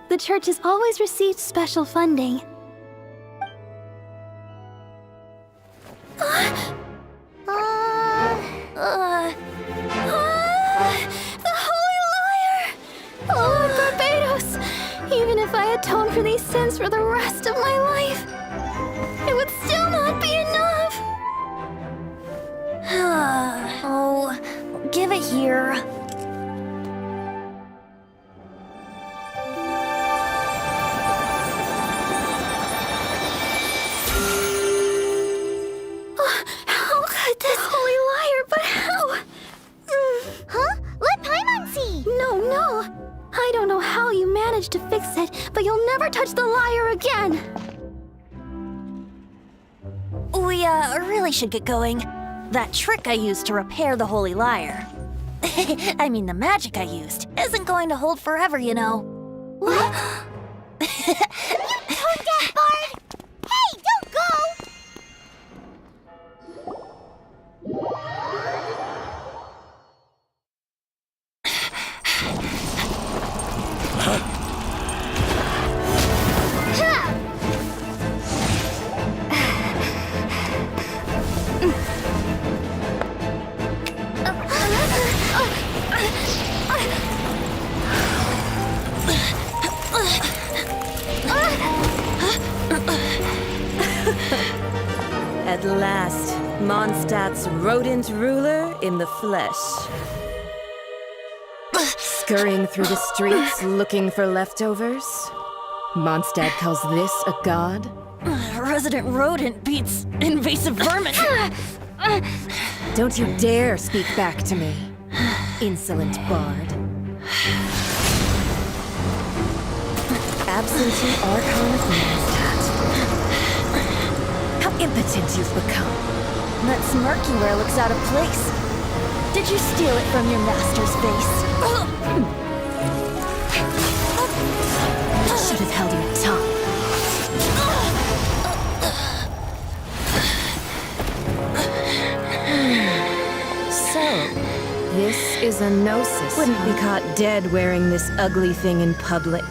The church has always received special funding. The Holy Lyre! Lord Barbados! Even if I atone for these sins for the rest of my life, it would still not be enough! Oh, give it here. How could this Holy Lyre, but how? Huh? Let Paimon see! No. I don't know how you managed to fix it, but you'll never touch the lyre again! We, really should get going. That trick I used to repair the Holy Lyre. I mean, the magic I used isn't going to hold forever, you know. What? You tone-deaf bard! Hey, don't go! Mondstadt's rodent ruler in the flesh. Scurrying through the streets looking for leftovers? Mondstadt calls this a god? Resident rodent beats invasive vermin. Don't you dare speak back to me, insolent bard. Absentee Archon of Mondstadt. How impotent you've become. That smirk you wear looks out of place. Did you steal it from your master's face? Should have held your tongue. So, this is a gnosis. Wouldn't be caught dead wearing this ugly thing in public.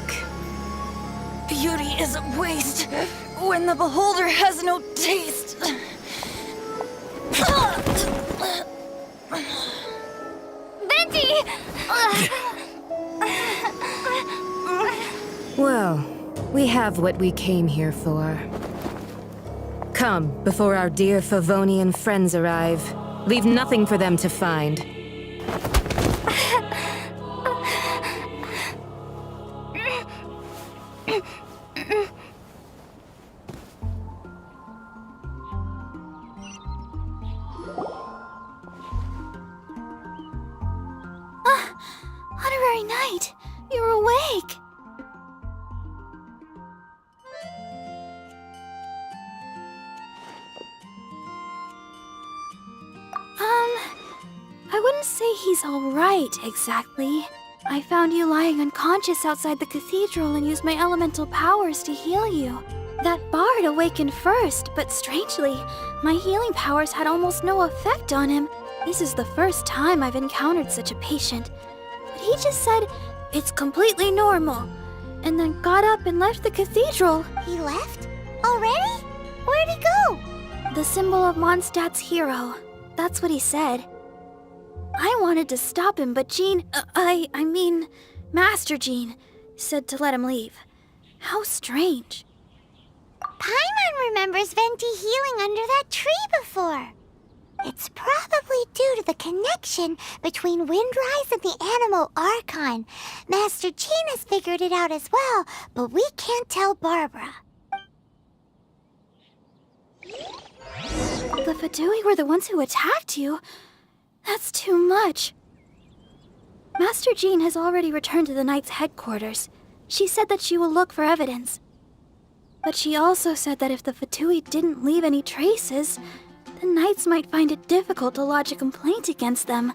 Beauty is a waste when the beholder has no taste. Venti! Well, we have what we came here for. Come, before our dear Favonian friends arrive. Leave nothing for them to find. Honorary Knight, you're awake. I wouldn't say he's all right, exactly. I found you lying unconscious outside the cathedral and used my elemental powers to heal you. That bard awakened first, but strangely, my healing powers had almost no effect on him. This is the first time I've encountered such a patient. But he just said, it's completely normal, and then got up and left the cathedral. He left? Already? Where'd he go? The symbol of Mondstadt's hero. That's what he said. I wanted to stop him, but Master Jean, said to let him leave. How strange. Paimon remembers Venti healing under that tree before. It's probably due to the connection between Windrise and the Animal Archon. Master Jean has figured it out as well, but we can't tell Barbara. The Fadui were the ones who attacked you? That's too much. Master Jean has already returned to the Knight's headquarters. She said that she will look for evidence. But she also said that if the Fatui didn't leave any traces, the Knights might find it difficult to lodge a complaint against them.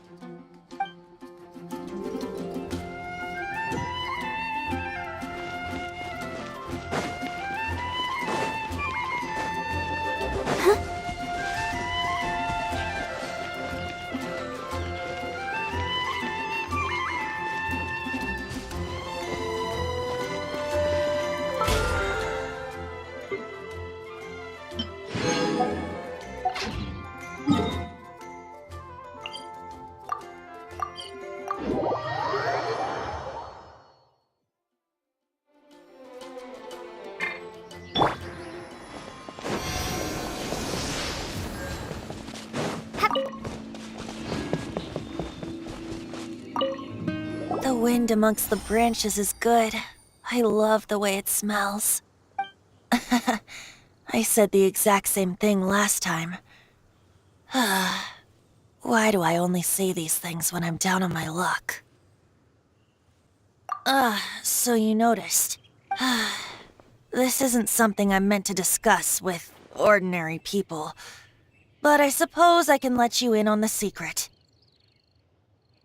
The wind amongst the branches is good. I love the way it smells. I said the exact same thing last time. Why do I only say these things when I'm down on my luck? So you noticed. This isn't something I'm meant to discuss with ordinary people, but I suppose I can let you in on the secret.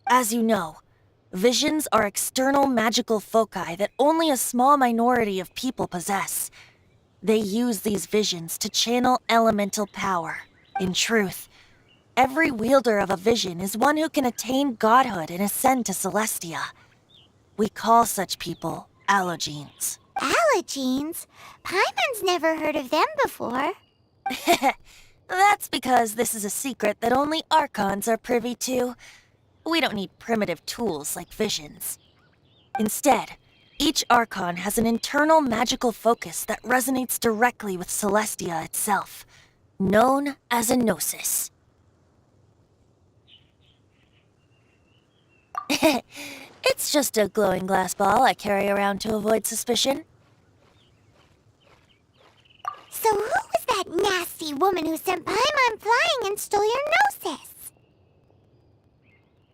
As you know, visions are external magical foci that only a small minority of people possess. They use these visions to channel elemental power. In truth, every wielder of a vision is one who can attain godhood and ascend to Celestia. We call such people allogenes. Allogenes? Paimon's never heard of them before. That's because this is a secret that only Archons are privy to. We don't need primitive tools like visions. Instead, each Archon has an internal magical focus that resonates directly with Celestia itself. known as a gnosis. It's just a glowing glass ball I carry around to avoid suspicion. So who was that nasty woman who sent Paimon flying and stole your gnosis?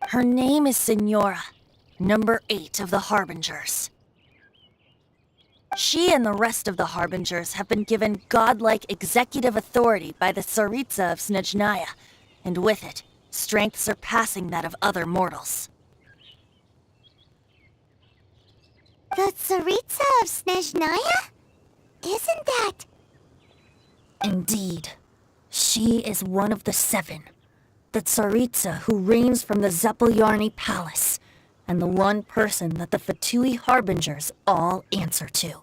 Her name is Signora, number 8 of the Harbingers. She and the rest of the Harbingers have been given godlike executive authority by the Tsaritsa of Snezhnaya, and with it, strength surpassing that of other mortals. The Tsaritsa of Snezhnaya? Isn't that... Indeed. She is one of the 7. The Tsaritsa who reigns from the Zeppeljorny Palace, and the one person that the Fatui Harbingers all answer to.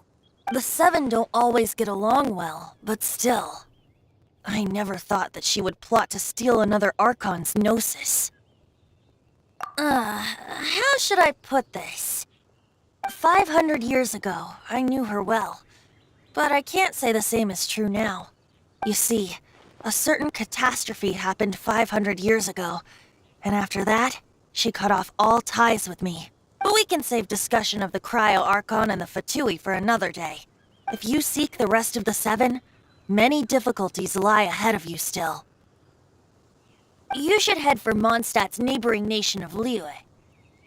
The 7 don't always get along well, but still. I never thought that she would plot to steal another Archon's gnosis. How should I put this? 500 years ago, I knew her well, but I can't say the same is true now. You see, a certain catastrophe happened 500 years ago, and after that, she cut off all ties with me. But we can save discussion of the Cryo-Archon and the Fatui for another day. If you seek the rest of the 7, many difficulties lie ahead of you still. You should head for Mondstadt's neighboring nation of Liyue.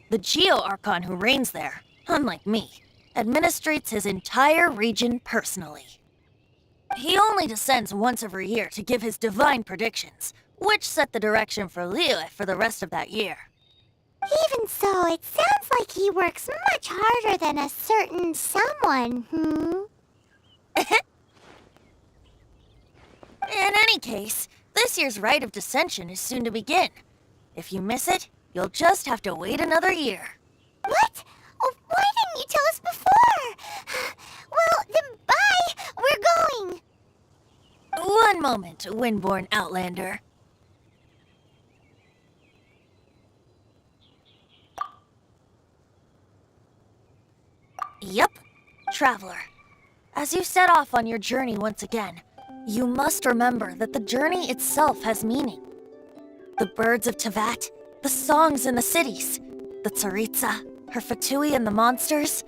The Geo-Archon who reigns there, unlike me, administrates his entire region personally. He only descends once every year to give his divine predictions, which set the direction for Liyue for the rest of that year. Even so, it sounds like he works much harder than a certain someone, In any case, this year's Rite of Dissension is soon to begin. If you miss it, you'll just have to wait another year. What? Oh, why didn't you tell us before? Well, then bye! We're going! One moment, Windborn Outlander. Yep, Traveler. As you set off on your journey once again, you must remember that the journey itself has meaning. The birds of Tevat, the songs in the cities, the Tsaritsa, her Fatui and the monsters,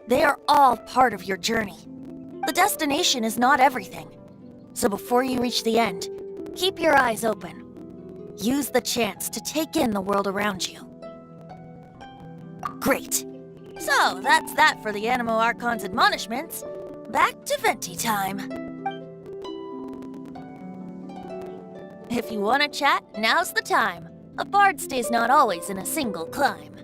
they are all part of your journey. The destination is not everything. So before you reach the end, keep your eyes open. Use the chance to take in the world around you. Great. So, that's that for the Animo Archon's admonishments. Back to Venti time. If you want to chat, now's the time. A bard stays not always in a single climb.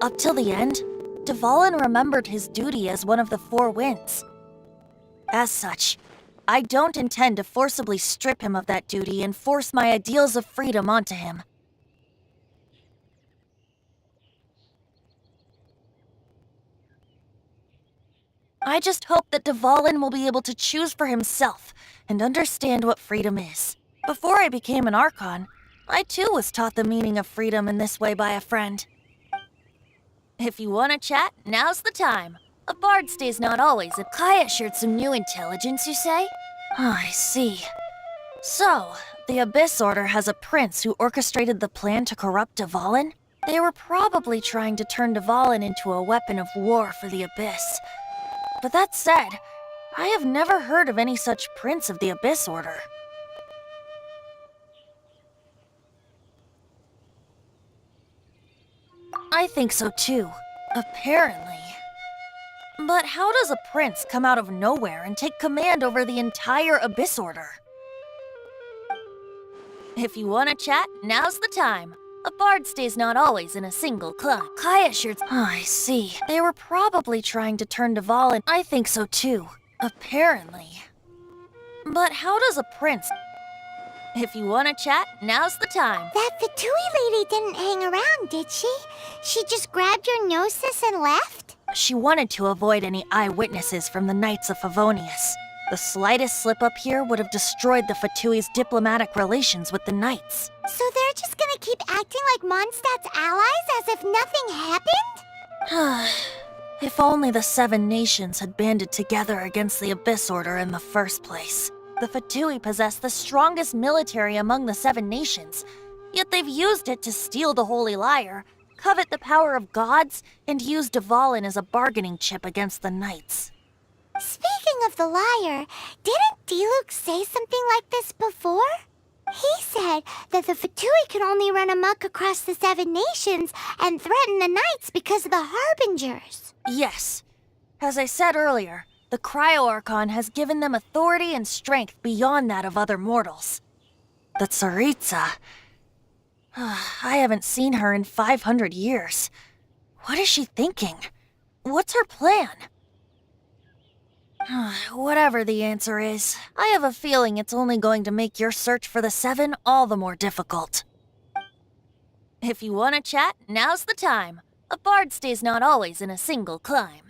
Up till the end, Dvalin remembered his duty as one of the 4 winds. As such, I don't intend to forcibly strip him of that duty and force my ideals of freedom onto him. I just hope that Dvalin will be able to choose for himself and understand what freedom is. Before I became an Archon, I too was taught the meaning of freedom in this way by a friend. If you want to chat, now's the time. A bard stays not always. Kaya shared some new intelligence, you say? Oh, I see. So, the Abyss Order has a prince who orchestrated the plan to corrupt Dvalin? They were probably trying to turn Dvalin into a weapon of war for the Abyss. But that said, I have never heard of any such prince of the Abyss Order. I think so too, apparently. But how does a prince come out of nowhere and take command over the entire Abyss Order? If you want to chat, now's the time. A bard stays not always in a single climb. Kaya shared... Oh, I see. They were probably trying to turn Dvalin. I think so too, apparently. But how does a prince... If you want to chat, now's the time. That Fatui lady didn't hang around, did she? She just grabbed your gnosis and left? She wanted to avoid any eyewitnesses from the Knights of Favonius. The slightest slip-up here would have destroyed the Fatui's diplomatic relations with the Knights. So they're just gonna keep acting like Mondstadt's allies as if nothing happened? If only the 7 nations had banded together against the Abyss Order in the first place. The Fatui possess the strongest military among the 7 nations, yet they've used it to steal the Holy Lyre, covet the power of gods, and use Dvalin as a bargaining chip against the Knights. Speaking of the lyre, didn't Diluc say something like this before? He said that the Fatui can only run amok across the 7 nations and threaten the Knights because of the Harbingers. Yes. As I said earlier, the Cryo-Archon has given them authority and strength beyond that of other mortals. The Tsaritsa... I haven't seen her in 500 years. What is she thinking? What's her plan? Whatever the answer is, I have a feeling it's only going to make your search for the 7 all the more difficult. If you want to chat, now's the time. A bard stays not always in a single climb.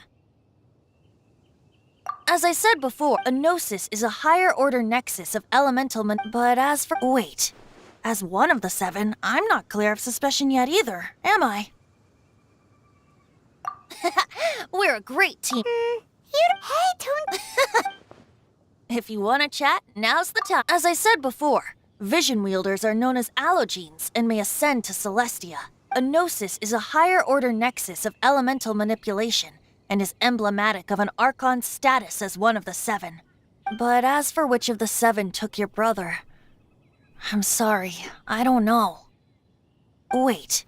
As I said before, a gnosis is a higher-order nexus of elemental but as for... Wait. As one of the 7, I'm not clear of suspicion yet either, am I? We're a great team. If you want to chat, now's the time. As I said before, vision wielders are known as allogenes and may ascend to Celestia. A gnosis is a higher-order nexus of elemental manipulation and is emblematic of an Archon's status as one of the 7. But as for which of the 7 took your brother, I'm sorry, I don't know. Wait,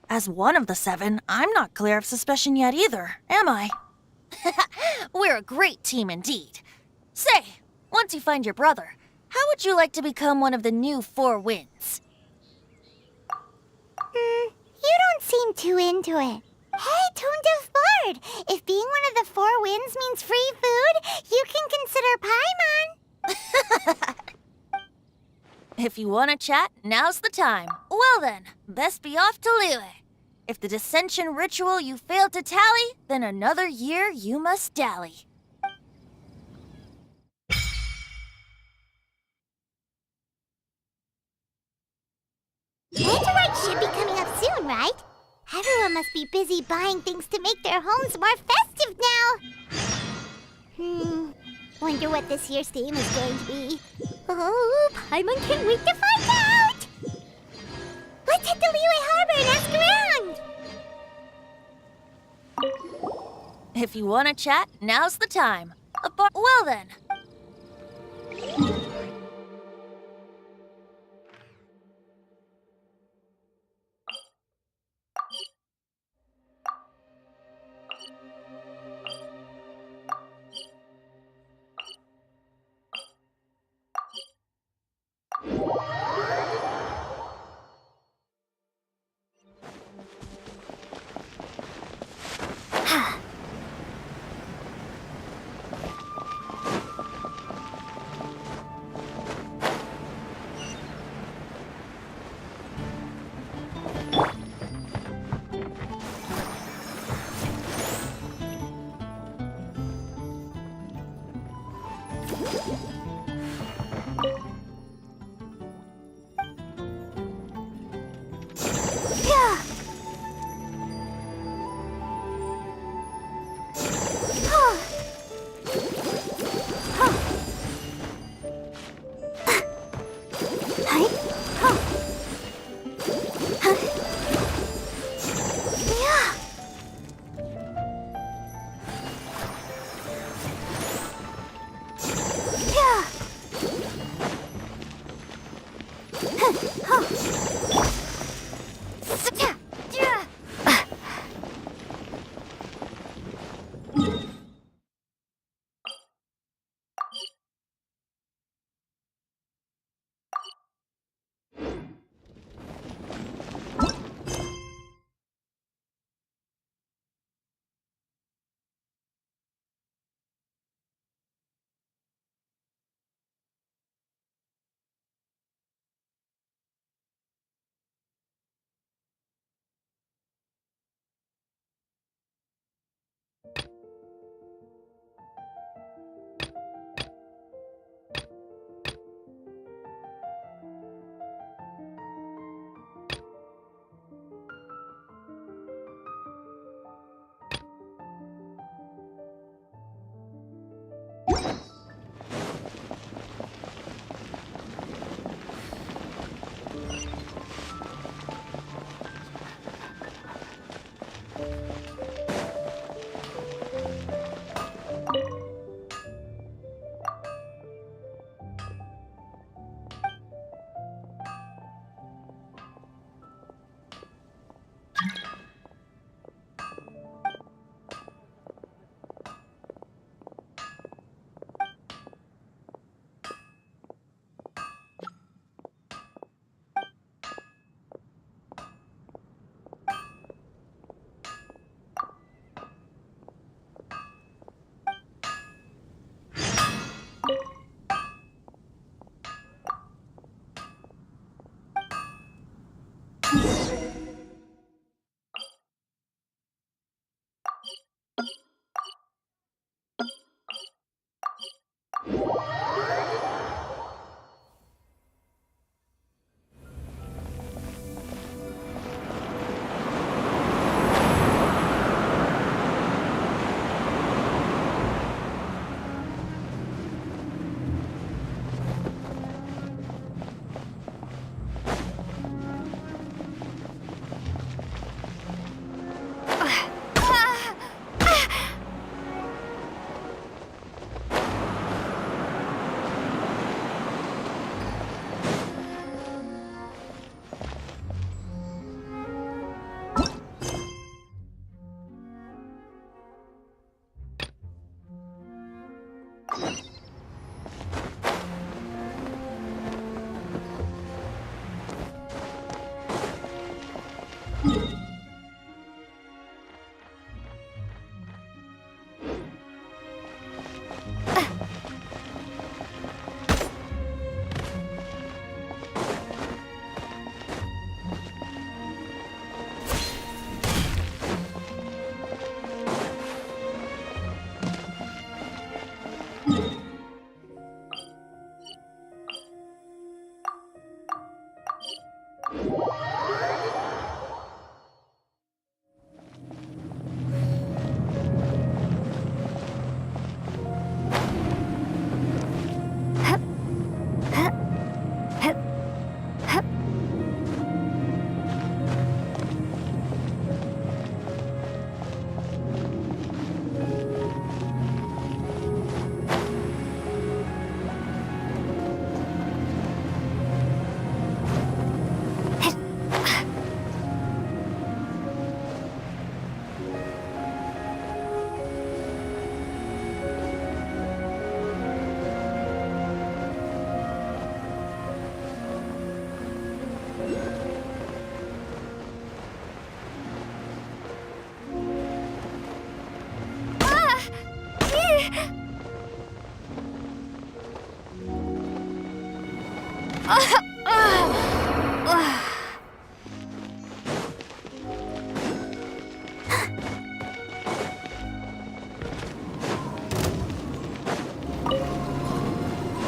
as one of the 7, I'm not clear of suspicion yet either, am I? We're a great team indeed. Say, once you find your brother, how would you like to become one of the new 4 winds? You don't seem too into it. Hey, Tone Deaf Bard! If being one of the 4 winds means free food, you can consider Paimon. If you want to chat, now's the time. Well then, best be off to Liyue. If the dissension ritual you failed to tally, then another year you must dally. Winterite should be coming up soon, right? Everyone must be busy buying things to make their homes more festive now. Wonder what this year's theme is going to be. Oh, Paimon can't wait to find out! Let's hit the Liyue Harbor and ask around! If you want to chat, now's the time. Well then.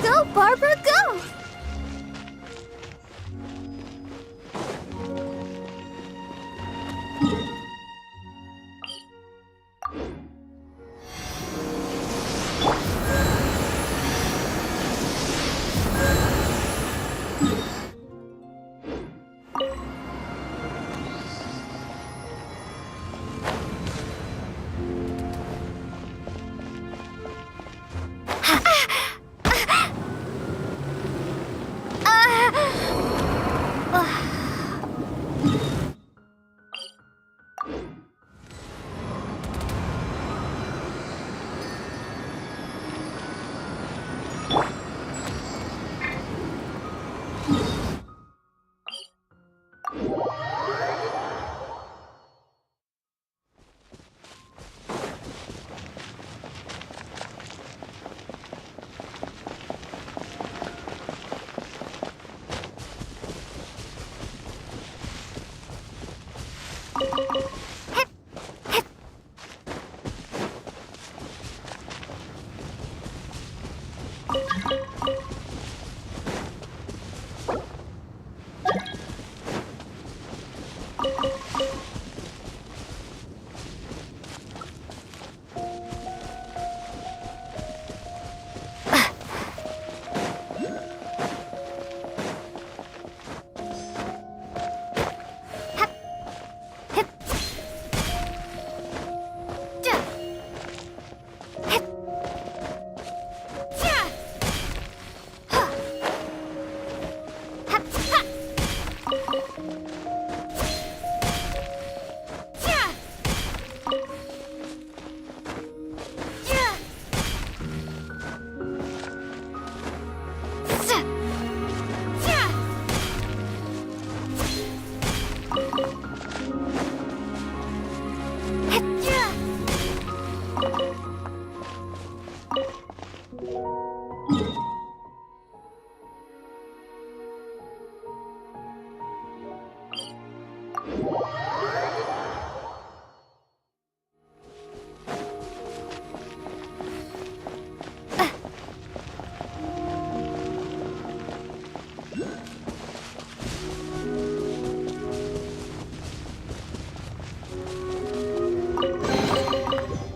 Go, Barbara, go!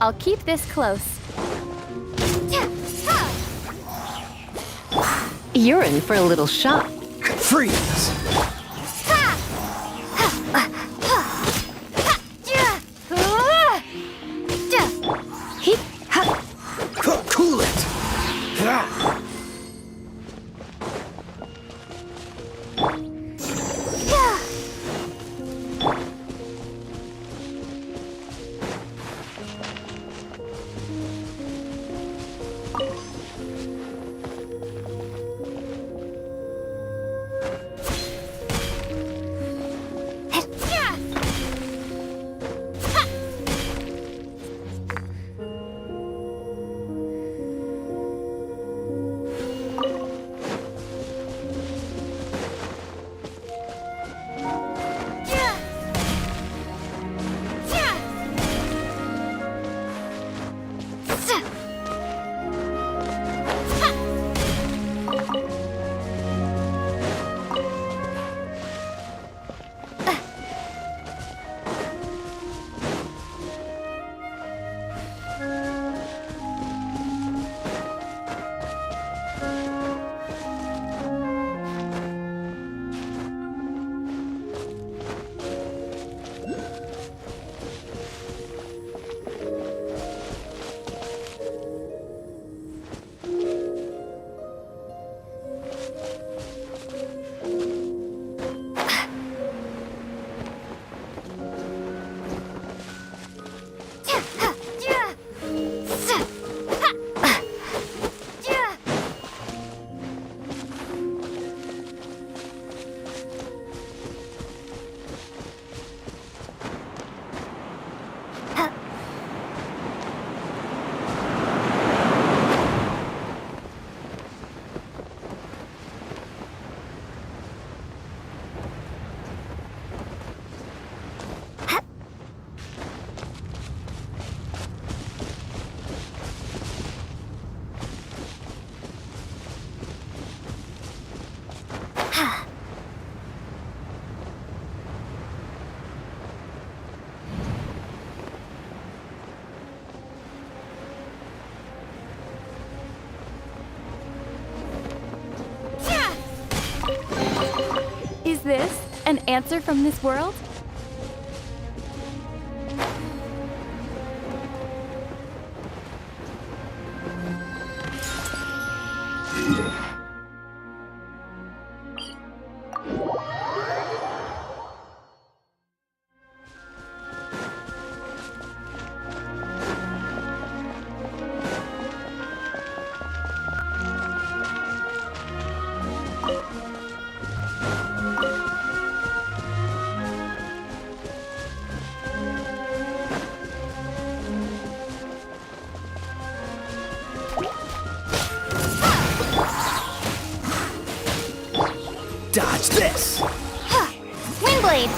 I'll keep this close. You're in for a little shock. Freeze! Cool it! this an answer from this world? Dodge this! Windblade!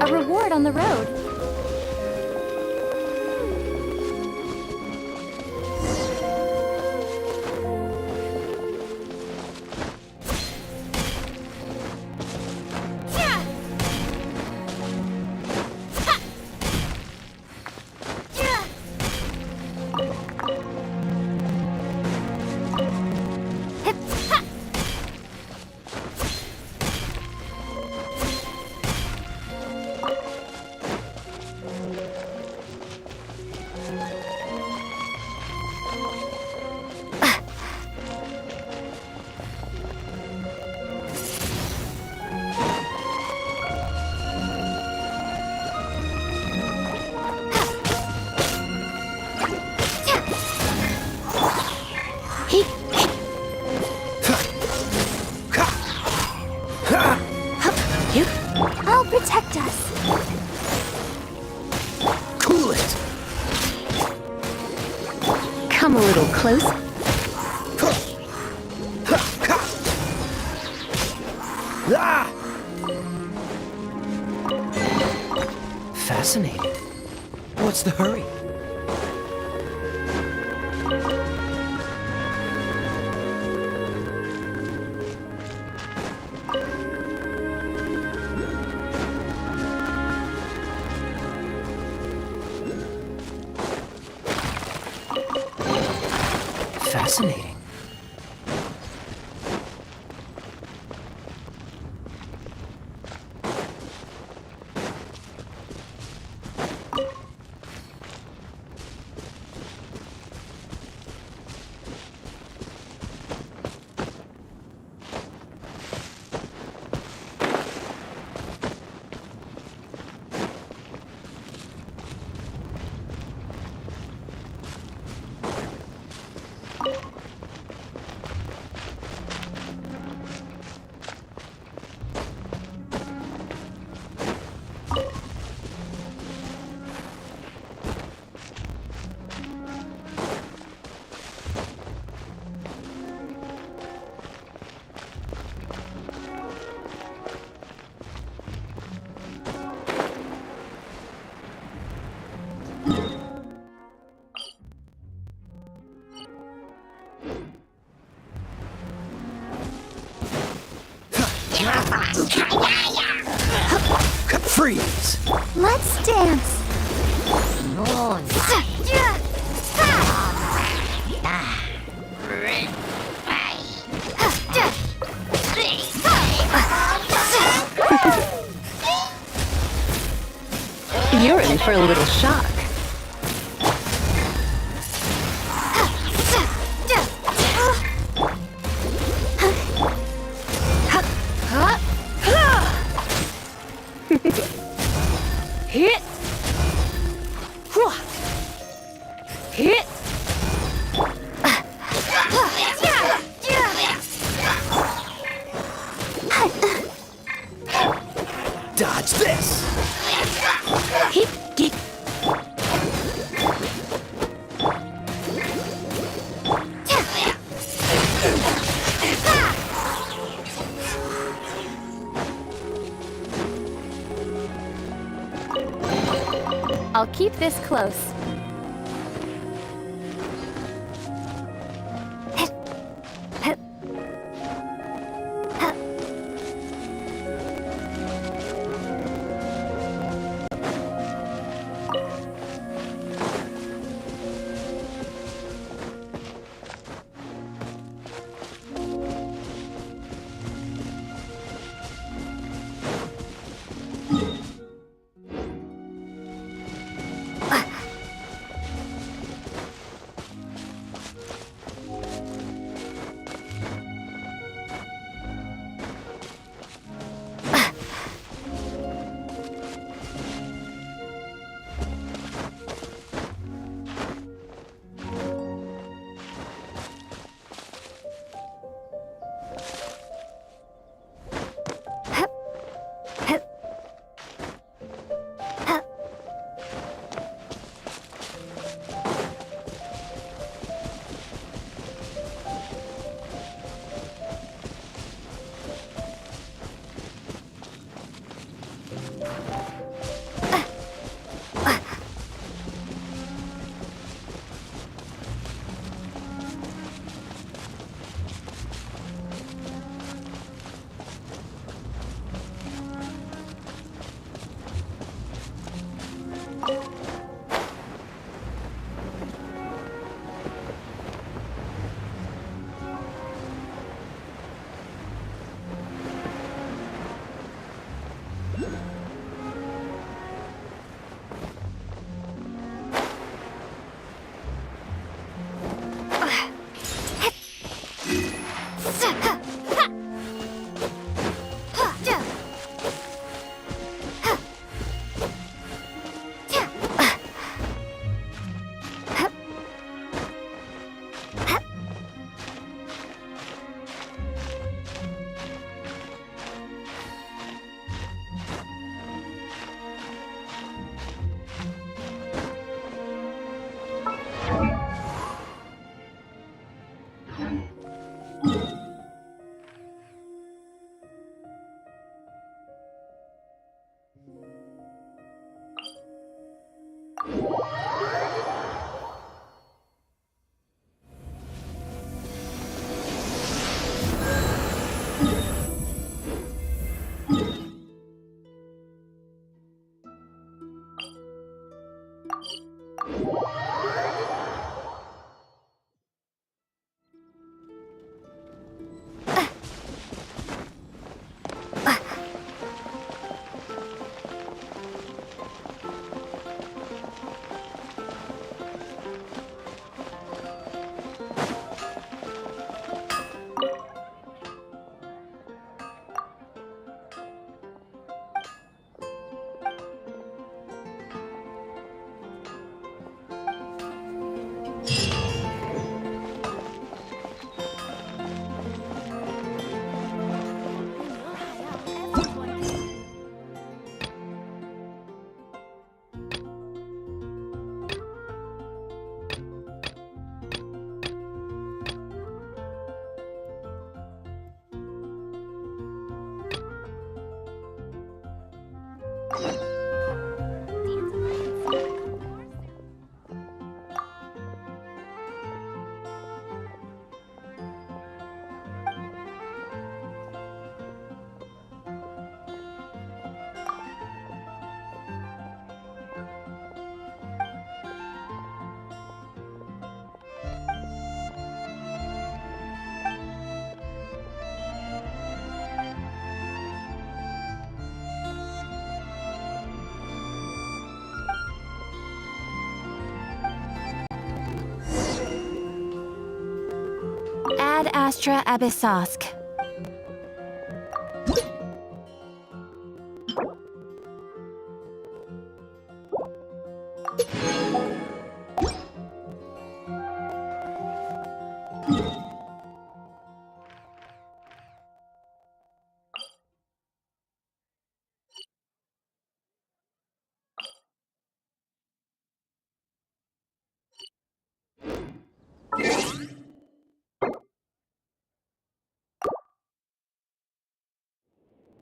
A reward on the road. I'll protect us. Cool it! Come a little close. Ah! Fascinating. What's the hurry? Fascinating. Freeze! Let's dance. You're in for a little shock. Hit! Hit! Dodge this! Hit! Get! I'll keep this close. Ad Astra Abyssosk.